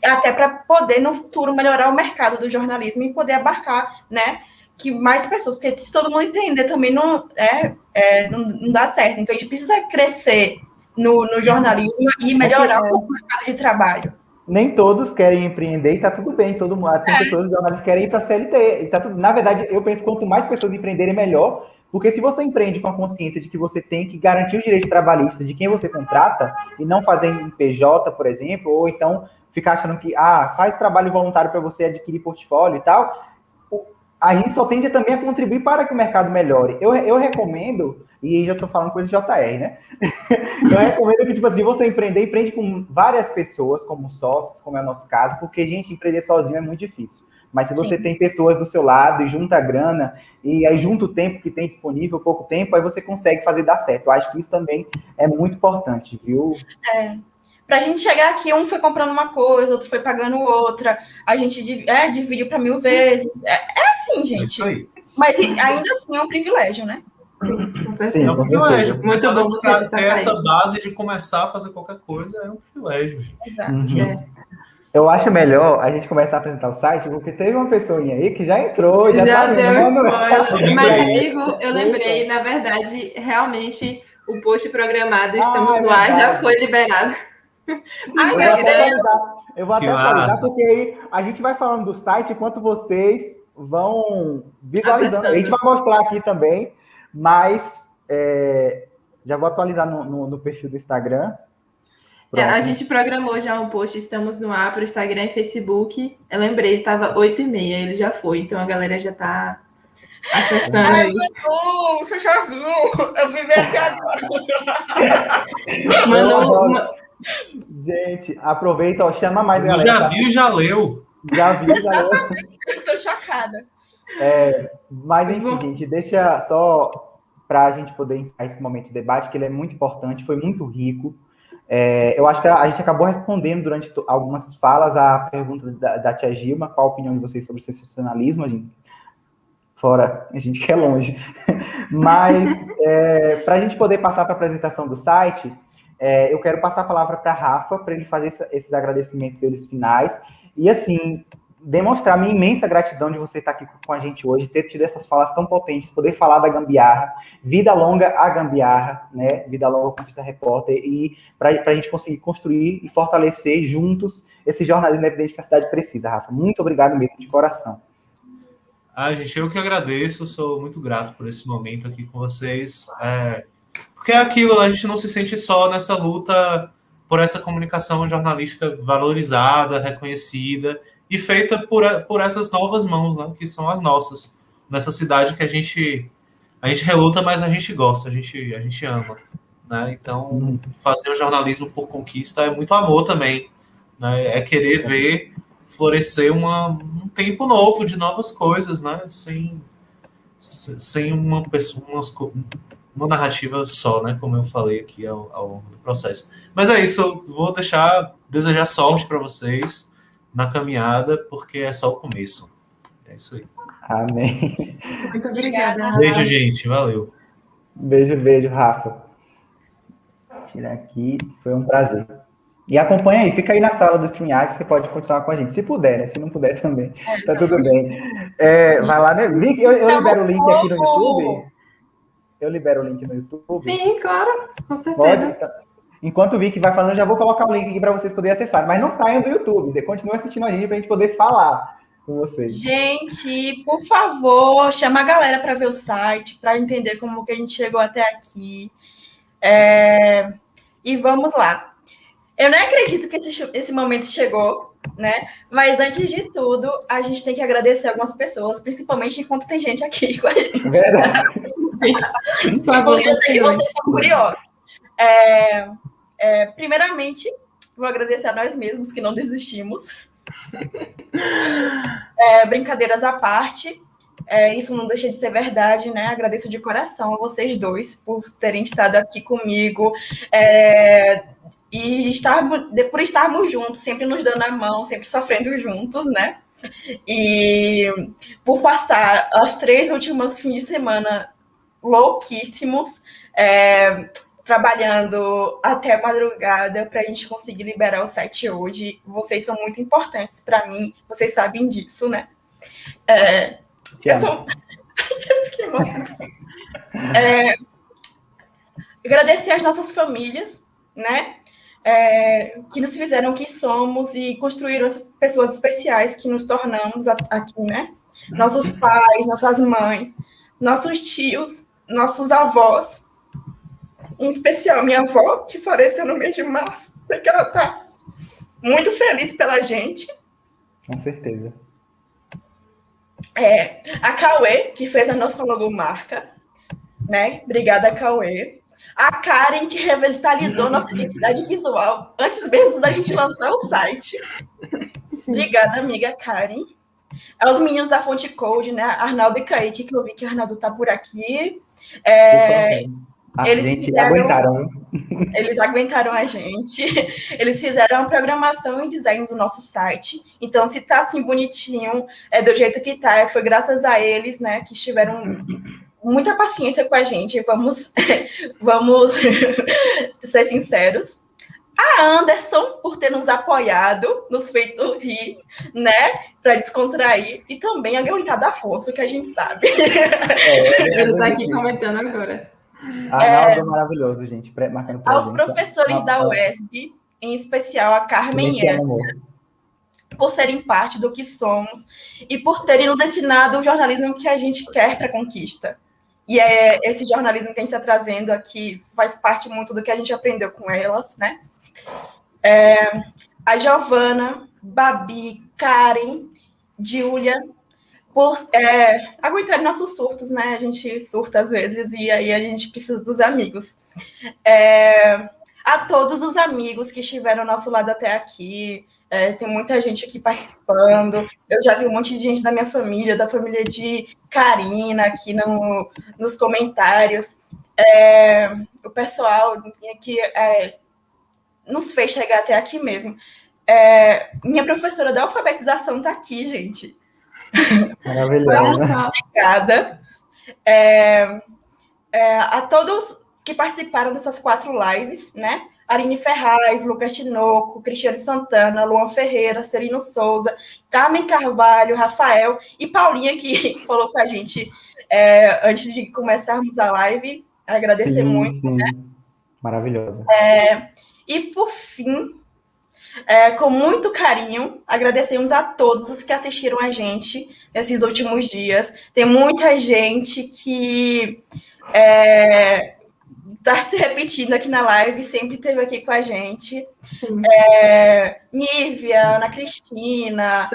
até para poder, no futuro, melhorar o mercado do jornalismo e poder abarcar, né, que mais pessoas, porque se todo mundo empreender também não dá certo. Então, a gente precisa crescer no jornalismo e melhorar um pouco o mercado de trabalho. Nem todos querem empreender e tá tudo bem, todo mundo. Tem pessoas que querem ir para CLT. E tá tudo, na verdade, eu penso que quanto mais pessoas empreenderem, melhor. Porque se você empreende com a consciência de que você tem que garantir os direitos trabalhistas de quem você contrata, e não fazer em PJ, por exemplo, ou então ficar achando que faz trabalho voluntário para você adquirir portfólio e tal, a gente só tende também a contribuir para que o mercado melhore. Eu recomendo, e já estou falando coisa de JR, né? Eu recomendo que, tipo assim, você empreende com várias pessoas, como sócios, como é o nosso caso, porque, gente, empreender sozinho é muito difícil. Mas se você tem pessoas do seu lado e junta a grana, e aí junta o tempo que tem disponível, pouco tempo, aí você consegue fazer dar certo. Eu acho que isso também é muito importante, viu? Pra gente chegar aqui, um foi comprando uma coisa, outro foi pagando outra, a gente dividiu para 1000 vezes. É assim, gente. É isso aí. Mas ainda assim é um privilégio, né? Sim, é um privilégio. Muito bom você ter essa base de começar a fazer qualquer coisa é um privilégio, gente. Exato. Eu acho melhor a gente começar a apresentar o site, porque teve uma pessoinha aí que já entrou, já tá deu spoiler. Mas, aí, amigo, eu lembrei, na verdade, realmente, o post programado, estamos no verdade. ar, já foi liberado. Eu vou até atualizar, porque aí a gente vai falando do site enquanto vocês vão visualizando. Acessando. A gente vai mostrar aqui também, mas já vou atualizar no perfil do Instagram. A gente programou já um post, estamos no ar para o Instagram e Facebook. Eu lembrei, estava 8h30, ele já foi, então a galera já está acessando aí. Você já viu? Eu vivi aqui agora. Gente, aproveita, chama mais galera. Já viu e já leu. Já viu, já leu. Tô chocada. Mas enfim, gente, deixa só para a gente poder encerrar esse momento de debate, que ele é muito importante, foi muito rico. Eu acho que a gente acabou respondendo durante algumas falas a pergunta da tia Gilma, qual a opinião de vocês sobre o sensacionalismo, gente? Fora, a gente quer longe. Mas, para a gente poder passar para a apresentação do site, eu quero passar a palavra para Rafa, para ele fazer esses agradecimentos deles finais, e assim, demonstrar minha imensa gratidão de você estar aqui com a gente hoje, ter tido essas falas tão potentes, poder falar da gambiarra, vida longa a gambiarra, né? Vida longa ao Conquista Repórter, e para a gente conseguir construir e fortalecer juntos esse jornalismo independente que a cidade precisa, Rafa. Muito obrigado mesmo, de coração. Gente, eu que agradeço, sou muito grato por esse momento aqui com vocês, porque é aquilo, a gente não se sente só nessa luta por essa comunicação jornalística valorizada, reconhecida, e feita por essas novas mãos, né, que são as nossas, nessa cidade que a gente reluta, mas a gente gosta, a gente ama. Né? Então, fazer o jornalismo por conquista é muito amor também. Né? É querer ver florescer um tempo novo, de novas coisas, né? Sem uma narrativa só, né? Como eu falei aqui ao longo do processo. Mas é isso, eu vou desejar sorte para vocês na caminhada, porque é só o começo. É isso aí. Amém. Muito obrigada. Beijo, gente. Valeu. Beijo, Rafa. Vou tirar aqui. Foi um prazer. E acompanha aí. Fica aí na sala do StreamYard. Você pode continuar com a gente. Se puder, né? Se não puder também. Tá tudo bem. Vai lá, né? Eu libero o link aqui no YouTube. Eu libero o link no YouTube. Sim, claro. Com certeza. Pode? Enquanto o Vic vai falando, já vou colocar o link aqui para vocês poderem acessar. Mas não saiam do YouTube. Continuem assistindo a gente para a gente poder falar com vocês. Gente, por favor, chama a galera para ver o site, para entender como que a gente chegou até aqui. E vamos lá. Eu nem acredito que esse momento chegou, né? Mas antes de tudo, a gente tem que agradecer algumas pessoas, principalmente enquanto tem gente aqui com a gente. Porque eu sei que vocês são curiosos. Primeiramente, vou agradecer a nós mesmos que não desistimos. Brincadeiras à parte, isso não deixa de ser verdade, né? Agradeço de coração a vocês dois por terem estado aqui comigo e por estarmos juntos, sempre nos dando a mão, sempre sofrendo juntos, né? E por passar os 3 últimos fins de semana louquíssimos, trabalhando até a madrugada para a gente conseguir liberar o site hoje. Vocês são muito importantes para mim, vocês sabem disso, né? Eu fiquei emocionada. Agradecer às nossas famílias, né? Que nos fizeram o que somos e construíram essas pessoas especiais que nos tornamos aqui, né? Nossos pais, nossas mães, nossos tios, nossos avós, em especial minha avó, que faleceu no mês de março, sei que ela está muito feliz pela gente. Com certeza. A Cauê, que fez a nossa logomarca, né? Obrigada, Cauê. A Karen, que revitalizou nossa identidade visual antes mesmo da gente lançar o site. Sim. Obrigada, amiga Karen. Aos meninos da Fonte Code, né? Arnaldo e Kaique, que eu vi que o Arnaldo tá por aqui. Eles aguentaram a gente. Eles fizeram a programação e design do nosso site. Então, se tá assim bonitinho, do jeito que tá, foi graças a eles, né? Que tiveram muita paciência com a gente. Vamos ser sinceros. A Anderson, por ter nos apoiado, nos feito rir, né? Para descontrair. E também a aguentado Afonso, que a gente sabe. Ele está aqui comentando agora. Arnaldo é maravilhoso, gente. Marcando aos professores da UESB, em especial a Carmen e Eva, por serem parte do que somos e por terem nos ensinado o jornalismo que a gente quer para a conquista. E esse jornalismo que a gente está trazendo aqui faz parte muito do que a gente aprendeu com elas, né? A Giovana, Babi, Karen, Júlia, por aguentar nossos surtos, né? A gente surta às vezes e aí a gente precisa dos amigos. A todos os amigos que estiveram ao nosso lado até aqui, tem muita gente aqui participando. Eu já vi um monte de gente da minha família, da família de Karina, aqui nos comentários. O pessoal que nos fez chegar até aqui mesmo. Minha professora da alfabetização está aqui, gente. Maravilhosa. Obrigada. A todos que participaram dessas 4 lives, né? Aline Ferraz, Lucas Tinoco, Cristiane Santana, Luan Ferreira, Serino Souza, Carmen Carvalho, Rafael e Paulinha, que falou com a gente antes de começarmos a live. Agradecer muito. Sim. Né? Maravilhosa. E, por fim, com muito carinho, agradecemos a todos os que assistiram a gente nesses últimos dias. Tem muita gente que está se repetindo aqui na live, sempre esteve aqui com a gente. Nívia, Ana Cristina,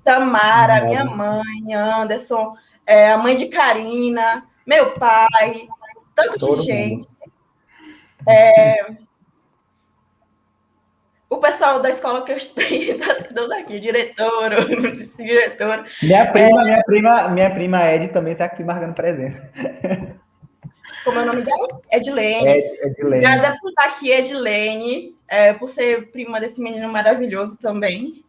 Samara, minha mãe, Anderson, a mãe de Karina, meu pai, tanto de gente. O pessoal da escola que eu estudei, daqui, diretor. Minha prima Ed também está aqui marcando presença. Como é o nome dela? Edilene. Edilene. Obrigada por estar aqui, Edilene, por ser prima desse menino maravilhoso também.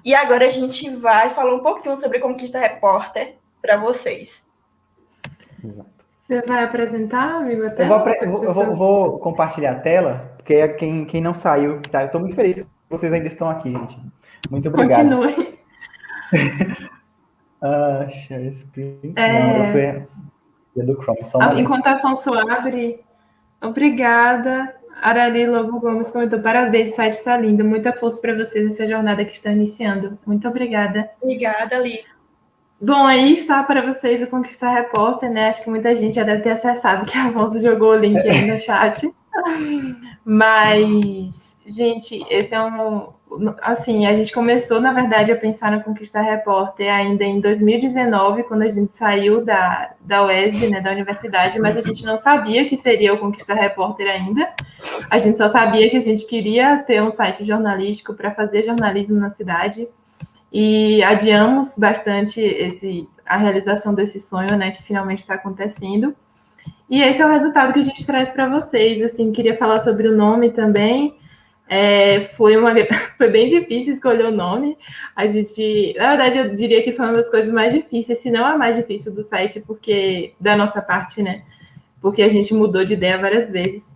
E agora a gente vai falar um pouquinho sobre Conquista Repórter para vocês. Exato. Você vai apresentar, amigo? Eu vou compartilhar a tela, porque quem não saiu, tá? Eu estou muito feliz que vocês ainda estão aqui, gente. Muito obrigado. Continue. Share screen. Não, foi do Chrome. Enquanto a Afonso abre, obrigada. Arali Lobo Gomes comentou: parabéns, o site está lindo. Muita força para vocês nessa jornada que estão iniciando. Muito obrigada. Obrigada, Li. Bom, aí está para vocês o Conquista Repórter, né? Acho que muita gente já deve ter acessado, que a Afonso jogou o link aí no chat. Mas, gente, esse é assim, a gente começou, na verdade, a pensar no Conquista Repórter ainda em 2019, quando a gente saiu da UESB, né, da universidade, mas a gente não sabia que seria o Conquista Repórter ainda. A gente só sabia que a gente queria ter um site jornalístico para fazer jornalismo na cidade. E adiamos bastante a realização desse sonho, né, que finalmente está acontecendo. E esse é o resultado que a gente traz para vocês. Assim, queria falar sobre o nome também. Foi bem difícil escolher o nome. Na verdade, eu diria que foi uma das coisas mais difíceis, se não a mais difícil do site, porque da nossa parte, né? Porque a gente mudou de ideia várias vezes.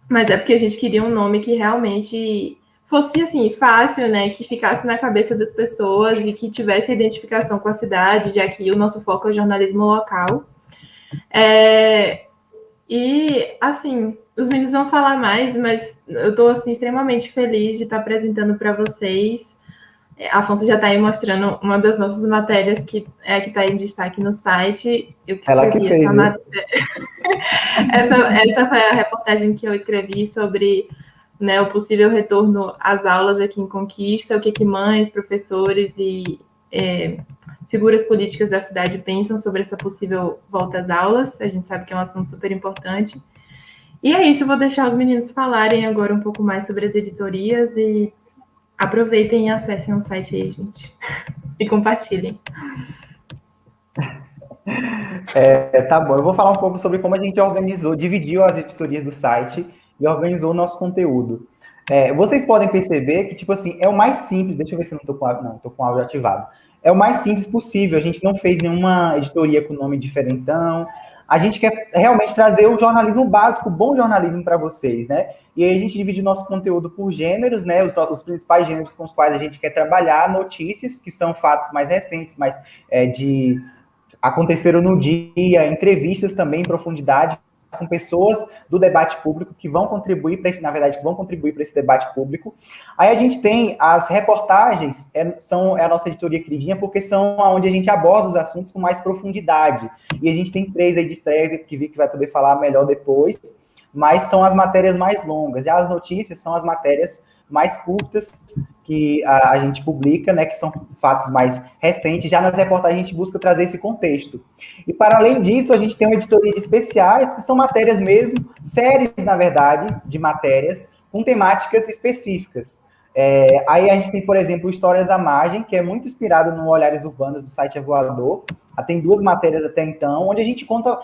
Mas é porque a gente queria um nome que realmente fosse, assim, fácil, né? Que ficasse na cabeça das pessoas e que tivesse identificação com a cidade, já que o nosso foco é o jornalismo local. E, assim, os meninos vão falar mais, mas eu estou assim, extremamente feliz de estar apresentando para vocês. A Afonso já está aí mostrando uma das nossas matérias, que é a que está em destaque no site. Eu que Ela que escrevi fez, essa matéria. Essa foi a reportagem que eu escrevi sobre, né, o possível retorno às aulas aqui em Conquista, o que mães, professores e figuras políticas da cidade pensam sobre essa possível volta às aulas. A gente sabe que é um assunto super importante. E é isso, eu vou deixar os meninos falarem agora um pouco mais sobre as editorias e aproveitem e acessem o site aí, gente. E compartilhem. Tá bom, eu vou falar um pouco sobre como a gente organizou, dividiu as editorias do site e organizou o nosso conteúdo. Vocês podem perceber que, tipo assim, é o mais simples. Deixa eu ver se eu não tô com áudio. Não, tô com áudio ativado. É o mais simples possível. A gente não fez nenhuma editoria com nome diferentão. A gente quer realmente trazer o jornalismo básico, o bom jornalismo para vocês, né? E aí a gente divide o nosso conteúdo por gêneros, né? Os principais gêneros com os quais a gente quer trabalhar, notícias, que são fatos mais recentes, mas aconteceram no dia, entrevistas também em profundidade com pessoas do debate público que vão contribuir para esse, na verdade, que vão contribuir para esse debate público. Aí a gente tem as reportagens, são a nossa editoria queridinha, porque são onde a gente aborda os assuntos com mais profundidade. E a gente tem 3 aí de estreia, que vi que vai poder falar melhor depois, mas são as matérias mais longas. Já as notícias são as matérias mais curtas que a gente publica, né, que são fatos mais recentes. Já nas reportagens a gente busca trazer esse contexto. E para além disso, a gente tem uma editoria de especiais, que são matérias mesmo, séries, na verdade, de matérias com temáticas específicas. Aí a gente tem, por exemplo, Histórias à Margem, que é muito inspirado no Olhares Urbanos do site Voador. Tem 2 matérias até então, onde a gente conta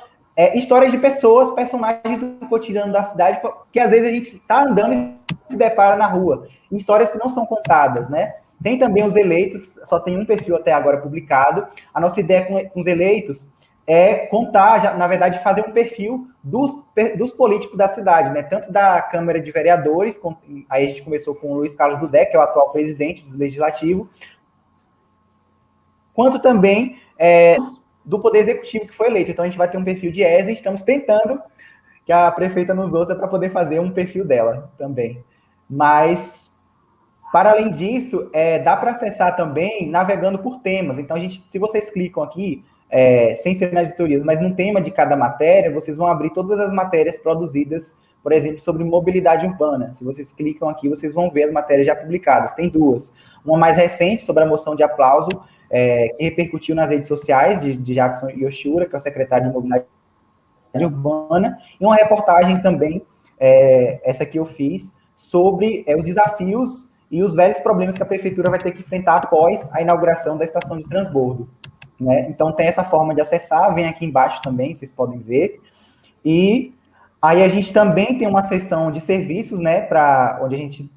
histórias de pessoas, personagens do cotidiano da cidade, que às vezes a gente está andando e se depara na rua. Histórias que não são contadas, né? Tem também os eleitos, só tem um perfil até agora publicado. A nossa ideia com os eleitos é contar, na verdade, fazer um perfil dos políticos da cidade, né? Tanto da Câmara de Vereadores, aí a gente começou com o Luiz Carlos Dudek, que é o atual presidente do Legislativo, quanto também do Poder Executivo que foi eleito. Então a gente vai ter um perfil de ESA e estamos tentando que a prefeita nos ouça para poder fazer um perfil dela também. Mas, para além disso, dá para acessar também navegando por temas. Então, se vocês clicam aqui, sem ser nas editorias, mas no tema de cada matéria, vocês vão abrir todas as matérias produzidas, por exemplo, sobre mobilidade urbana. Se vocês clicam aqui, vocês vão ver as matérias já publicadas. Tem 2. Uma mais recente, sobre a moção de aplauso, que repercutiu nas redes sociais, de Jackson Yoshura, que é o secretário de Mobilidade Urbana, e uma reportagem também, essa que eu fiz, sobre os desafios e os velhos problemas que a prefeitura vai ter que enfrentar após a inauguração da estação de transbordo, né? Então tem essa forma de acessar, vem aqui embaixo também, vocês podem ver. E aí a gente também tem uma seção de serviços, né, onde a gente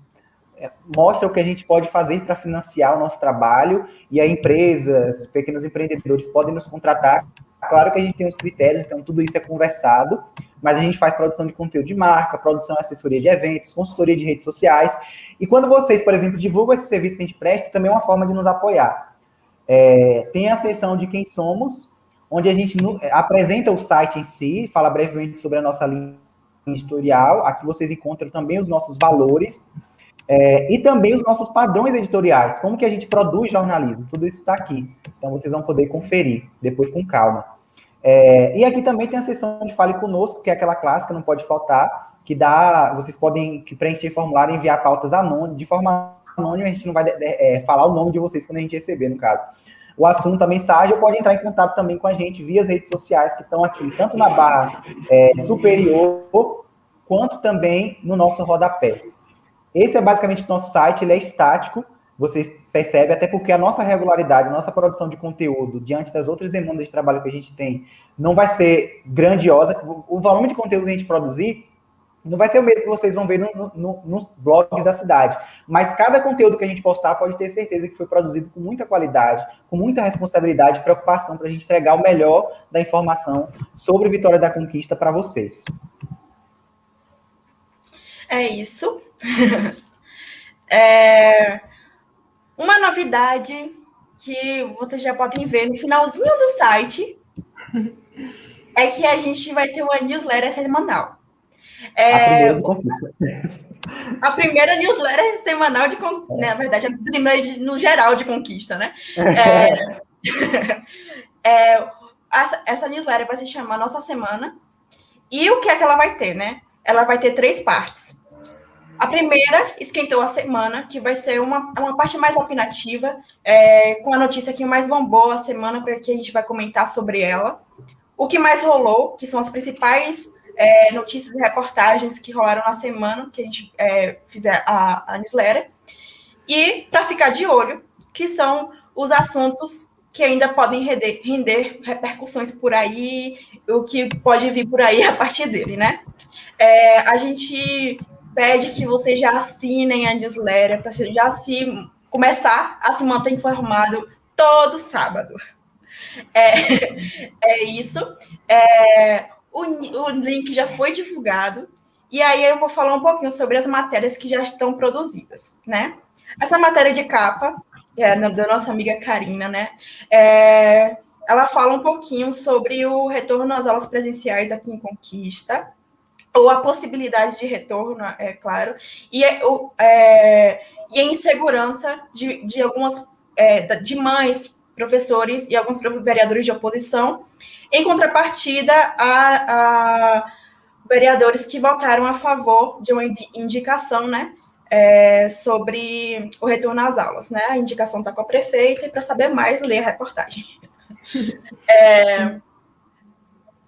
mostra o que a gente pode fazer para financiar o nosso trabalho, e aí empresas, pequenos empreendedores podem nos contratar. Claro que a gente tem os critérios, então tudo isso é conversado, mas a gente faz produção de conteúdo de marca, produção e assessoria de eventos, consultoria de redes sociais. E quando vocês, por exemplo, divulgam esse serviço que a gente presta, também é uma forma de nos apoiar. Tem a seção de Quem Somos, onde a gente apresenta o site em si, fala brevemente sobre a nossa linha editorial. Aqui vocês encontram também os nossos valores, e também os nossos padrões editoriais, como que a gente produz jornalismo, tudo isso está aqui. Então, vocês vão poder conferir, depois com calma. E aqui também tem a seção de Fale Conosco, que é aquela clássica, não pode faltar, vocês podem preencher formulário e enviar pautas anônimas, de forma anônima, a gente não vai falar o nome de vocês quando a gente receber, no caso. O assunto, a mensagem, ou pode entrar em contato também com a gente via as redes sociais que estão aqui, tanto na barra superior, quanto também no nosso rodapé. Esse é basicamente o nosso site, ele é estático, vocês percebem, até porque a nossa regularidade, a nossa produção de conteúdo, diante das outras demandas de trabalho que a gente tem, não vai ser grandiosa. O volume de conteúdo que a gente produzir não vai ser o mesmo que vocês vão ver nos blogs da cidade. Mas cada conteúdo que a gente postar pode ter certeza que foi produzido com muita qualidade, com muita responsabilidade e preocupação para a gente entregar o melhor da informação sobre Vitória da Conquista para vocês. É isso. Uma novidade que vocês já podem ver no finalzinho do site é que a gente vai ter uma newsletter semanal. A primeira do Conquista. A primeira newsletter semanal na verdade, a primeira no geral de Conquista, né? Essa newsletter vai se chamar Nossa Semana. E o que é que ela vai ter, né? Ela vai ter 3 partes. A primeira, Esquentou a Semana, que vai ser uma parte mais opinativa, com a notícia que mais bombou a semana, porque a gente vai comentar sobre ela. O que mais rolou, que são as principais notícias e reportagens que rolaram na semana, que a gente fizer a newsletter. E, para ficar de olho, que são os assuntos que ainda podem render repercussões por aí, o que pode vir por aí a partir dele, né? A gente pede que vocês já assinem a newsletter, para já começar a se manter informado todo sábado. É isso. O link já foi divulgado, e aí eu vou falar um pouquinho sobre as matérias que já estão produzidas, né? Essa matéria de capa, da nossa amiga Karina, né? Ela fala um pouquinho sobre o retorno às aulas presenciais aqui em Conquista, ou a possibilidade de retorno, é claro, e a insegurança de algumas de mães, professores e alguns vereadores de oposição, em contrapartida a vereadores que votaram a favor de uma indicação, né, sobre o retorno às aulas, né? A indicação está com a prefeita, e para saber mais, leia a reportagem.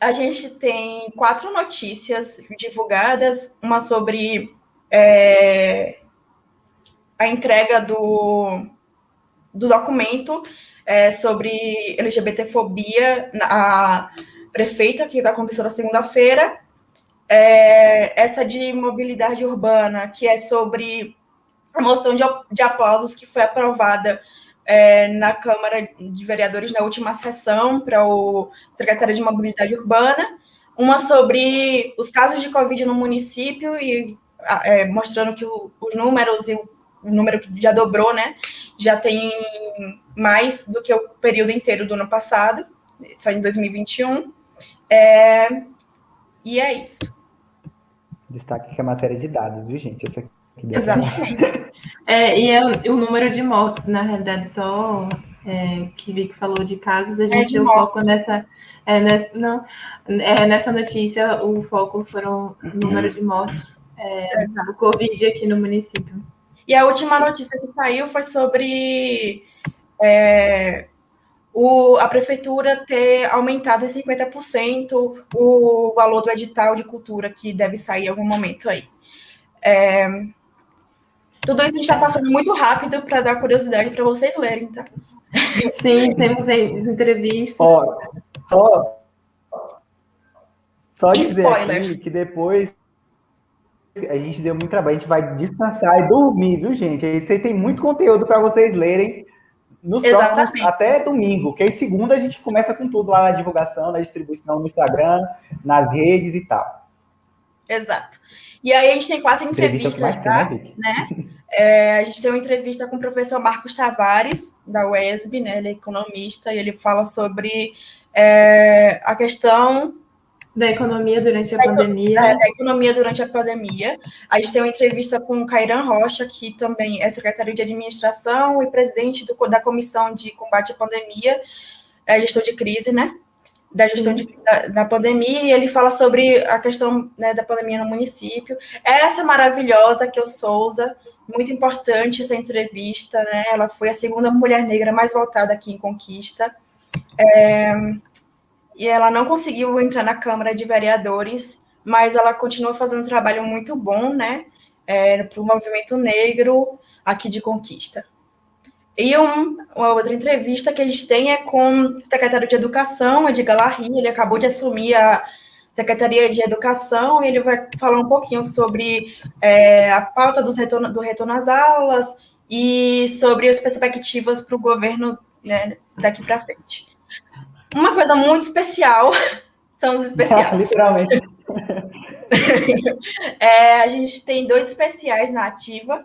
A gente tem 4 notícias divulgadas, uma sobre a entrega do documento sobre LGBTfobia à prefeita, que aconteceu na segunda-feira. Essa de mobilidade urbana, que é sobre a moção de aplausos que foi aprovada na Câmara de Vereadores na última sessão para o secretário de Mobilidade Urbana, uma sobre os casos de Covid no município, e mostrando que os números e o número que já dobrou, né, já tem mais do que o período inteiro do ano passado, só em 2021. E é isso. Destaque que é matéria de dados, viu, gente? Essa aqui Exatamente. E o número de mortes, na realidade, só que Vicky falou de casos, a gente deu foco nessa notícia, o foco foram o número de mortes do Covid aqui no município. E a última notícia que saiu foi sobre a prefeitura ter aumentado em 50% o valor do edital de cultura, que deve sair em algum momento aí. Tudo isso a gente está passando muito rápido para dar curiosidade para vocês lerem, tá? Sim, temos as entrevistas. Só dizer aqui que depois a gente deu muito trabalho, a gente vai descansar e dormir, viu, gente? Aí você tem muito conteúdo para vocês lerem nos próximos, até domingo, que aí segunda a gente começa com tudo lá na divulgação, na distribuição no Instagram, nas redes e tal. Exato. E aí a gente tem 4 entrevistas, tá? Né? A gente tem uma entrevista com o professor Marcos Tavares, da UESB, né? Ele é economista, e ele fala sobre a questão da economia durante a pandemia. Da economia durante a pandemia. A gente tem uma entrevista com o Cairan Rocha, que também é secretário de administração e presidente da Comissão de Combate à Pandemia, gestão de crise, né? Da gestão da pandemia, e ele fala sobre a questão, né, da pandemia no município. Essa maravilhosa, Kel Souza, muito importante essa entrevista, né? Ela foi a segunda mulher negra mais votada aqui em Conquista. E ela não conseguiu entrar na Câmara de Vereadores, mas ela continua fazendo um trabalho muito bom, né? Para o movimento negro aqui de Conquista. E uma outra entrevista que a gente tem é com o secretário de Educação, Edgar Larry. Ele acabou de assumir a Secretaria de Educação, e ele vai falar um pouquinho sobre a pauta do retorno às aulas e sobre as perspectivas para o governo, né, daqui para frente. Uma coisa muito especial são os especiais. Literalmente. A gente tem 2 especiais na ativa,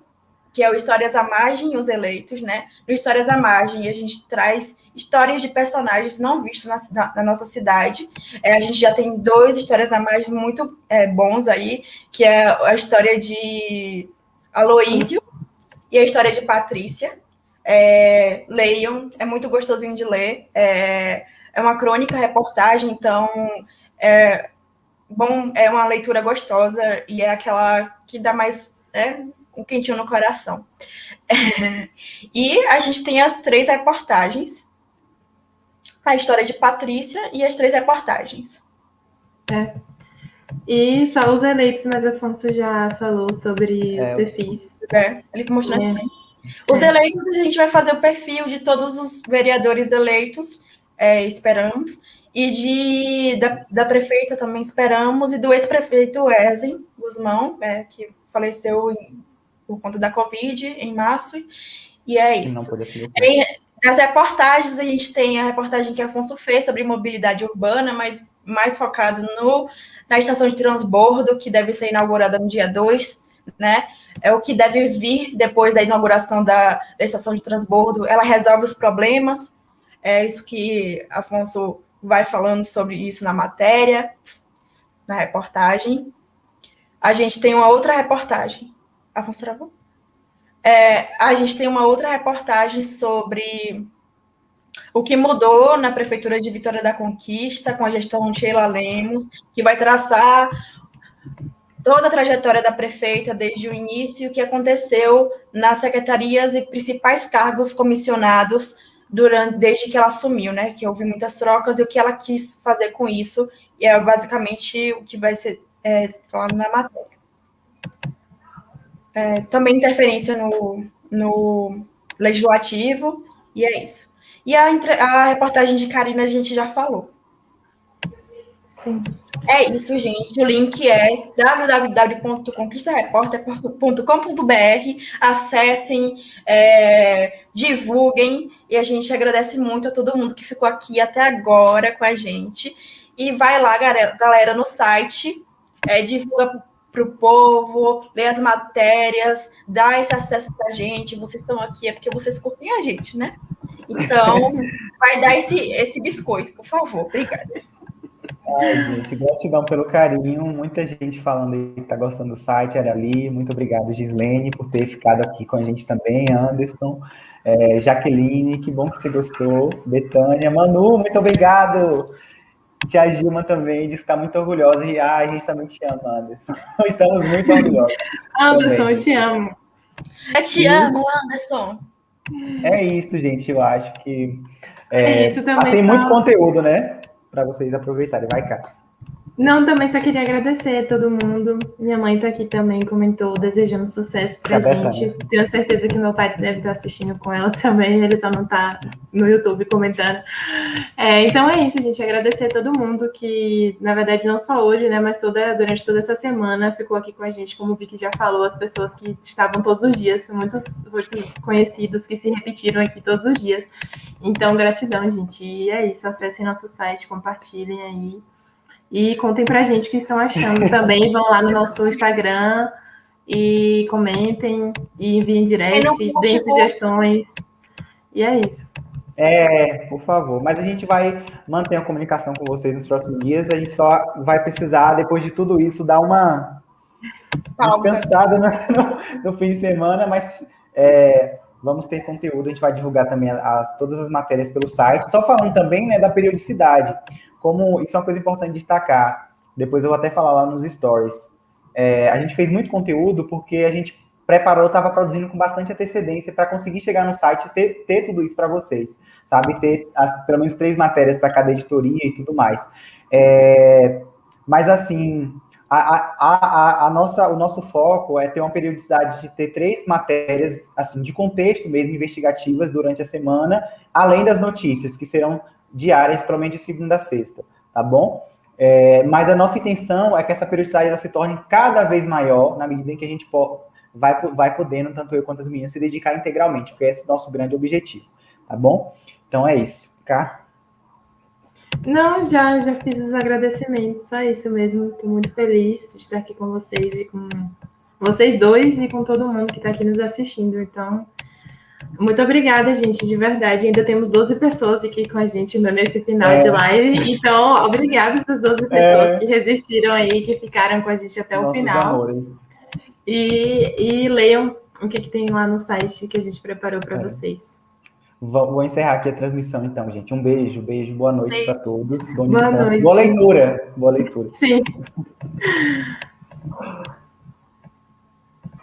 que é o Histórias à Margem e os Eleitos, né? No Histórias à Margem, a gente traz histórias de personagens não vistos na nossa cidade. A gente já tem 2 Histórias à Margem muito bons aí, que é a história de Aloísio e a história de Patrícia. Leiam, é muito gostosinho de ler. É uma crônica, reportagem, então é uma leitura gostosa e é aquela que dá mais um quentinho no coração. E a gente tem as 3 reportagens, a história de Patrícia e as 3 reportagens. E só os eleitos, mas Afonso já falou sobre os perfis. Ele mostrou assim. Os eleitos, a gente vai fazer o perfil de todos os vereadores eleitos, esperamos, e da prefeita também esperamos, e do ex-prefeito Wesley Guzmão, que faleceu por conta da Covid em março, e é isso. Das reportagens, a gente tem a reportagem que Afonso fez sobre mobilidade urbana, mas mais focado na estação de transbordo, que deve ser inaugurada no dia 2, né? É o que deve vir depois da inauguração da estação de transbordo. Ela resolve os problemas, é isso que Afonso vai falando sobre isso na matéria, na reportagem. A gente tem uma outra reportagem. Afonso travou? A gente tem uma outra reportagem sobre o que mudou na Prefeitura de Vitória da Conquista, com a gestão Sheila Lemos, que vai traçar toda a trajetória da prefeita desde o início, o que aconteceu nas secretarias e principais cargos comissionados desde que ela assumiu, né? Que houve muitas trocas e o que ela quis fazer com isso, e é basicamente o que vai ser falado na matéria. Também interferência no legislativo, e é isso. E a reportagem de Karina a gente já falou. Sim. É isso, gente. O link é www.conquistareporter.com.br. Acessem, divulguem, e a gente agradece muito a todo mundo que ficou aqui até agora com a gente. E vai lá, galera, no site, divulga para o povo, lê as matérias, dá esse acesso para a gente. Vocês estão aqui é porque vocês curtem a gente, né? Então, vai dar esse biscoito, por favor. Obrigada. Ai, gente, gratidão pelo carinho. Muita gente falando aí que tá gostando do site, era ali. Muito obrigado, Gislene, por ter ficado aqui com a gente também. Anderson, Jaqueline, que bom que você gostou. Betânia, Manu, muito obrigado. Tia Gilma também disse que está muito orgulhosa. E a gente também te ama, Anderson. Estamos muito orgulhosos. Anderson, eu te amo. Eu te amo, Anderson. É isso, gente. Eu acho que isso também tem muito conteúdo, né? Para vocês aproveitarem. Vai, cá. Não, também só queria agradecer a todo mundo. Minha mãe está aqui também, comentou, desejando sucesso para a gente. Tenho certeza que meu pai deve estar assistindo com ela também, ele só não está no YouTube comentando. Então é isso, gente. Agradecer a todo mundo que, na verdade, não só hoje, né, mas durante toda essa semana ficou aqui com a gente, como o Vicky já falou, as pessoas que estavam todos os dias, muitos conhecidos que se repetiram aqui todos os dias. Então, gratidão, gente. E é isso, acessem nosso site, compartilhem aí. E contem pra gente o que estão achando também. Vão lá no nosso Instagram e comentem, e enviem direct, deem sugestões. E é isso. Por favor. Mas a gente vai manter a comunicação com vocês nos próximos dias. A gente só vai precisar, depois de tudo isso, dar uma descansada no fim de semana, mas vamos ter conteúdo. A gente vai divulgar também todas as matérias pelo site. Só falando também, né, da periodicidade. Como isso é uma coisa importante destacar, depois eu vou até falar lá nos stories. A gente fez muito conteúdo porque a gente preparou, estava produzindo com bastante antecedência para conseguir chegar no site e ter tudo isso para vocês, sabe? Ter pelo menos 3 matérias para cada editoria e tudo mais. Mas, assim, o nosso foco é ter uma periodicidade de ter 3 matérias, assim, de contexto mesmo, investigativas durante a semana, além das notícias, que serão diárias, provavelmente de segunda a sexta, tá bom? Mas a nossa intenção é que essa periodicidade ela se torne cada vez maior, na medida em que a gente vai podendo, tanto eu quanto as meninas, se dedicar integralmente, porque esse é o nosso grande objetivo, tá bom? Então é isso, tá? Não, já fiz os agradecimentos, só isso mesmo. Estou muito feliz de estar aqui com vocês e com vocês dois e com todo mundo que está aqui nos assistindo. Então, muito obrigada, gente, de verdade. Ainda temos 12 pessoas aqui com a gente ainda nesse final de live. Então, obrigada essas 12 pessoas que resistiram aí, que ficaram com a gente até o final. Amores. E leiam o que tem lá no site que a gente preparou para vocês. Vou encerrar aqui a transmissão, então, gente. Um beijo, boa noite para todos. Bom Boa descanso. noite. Boa leitura. Boa leitura. Sim.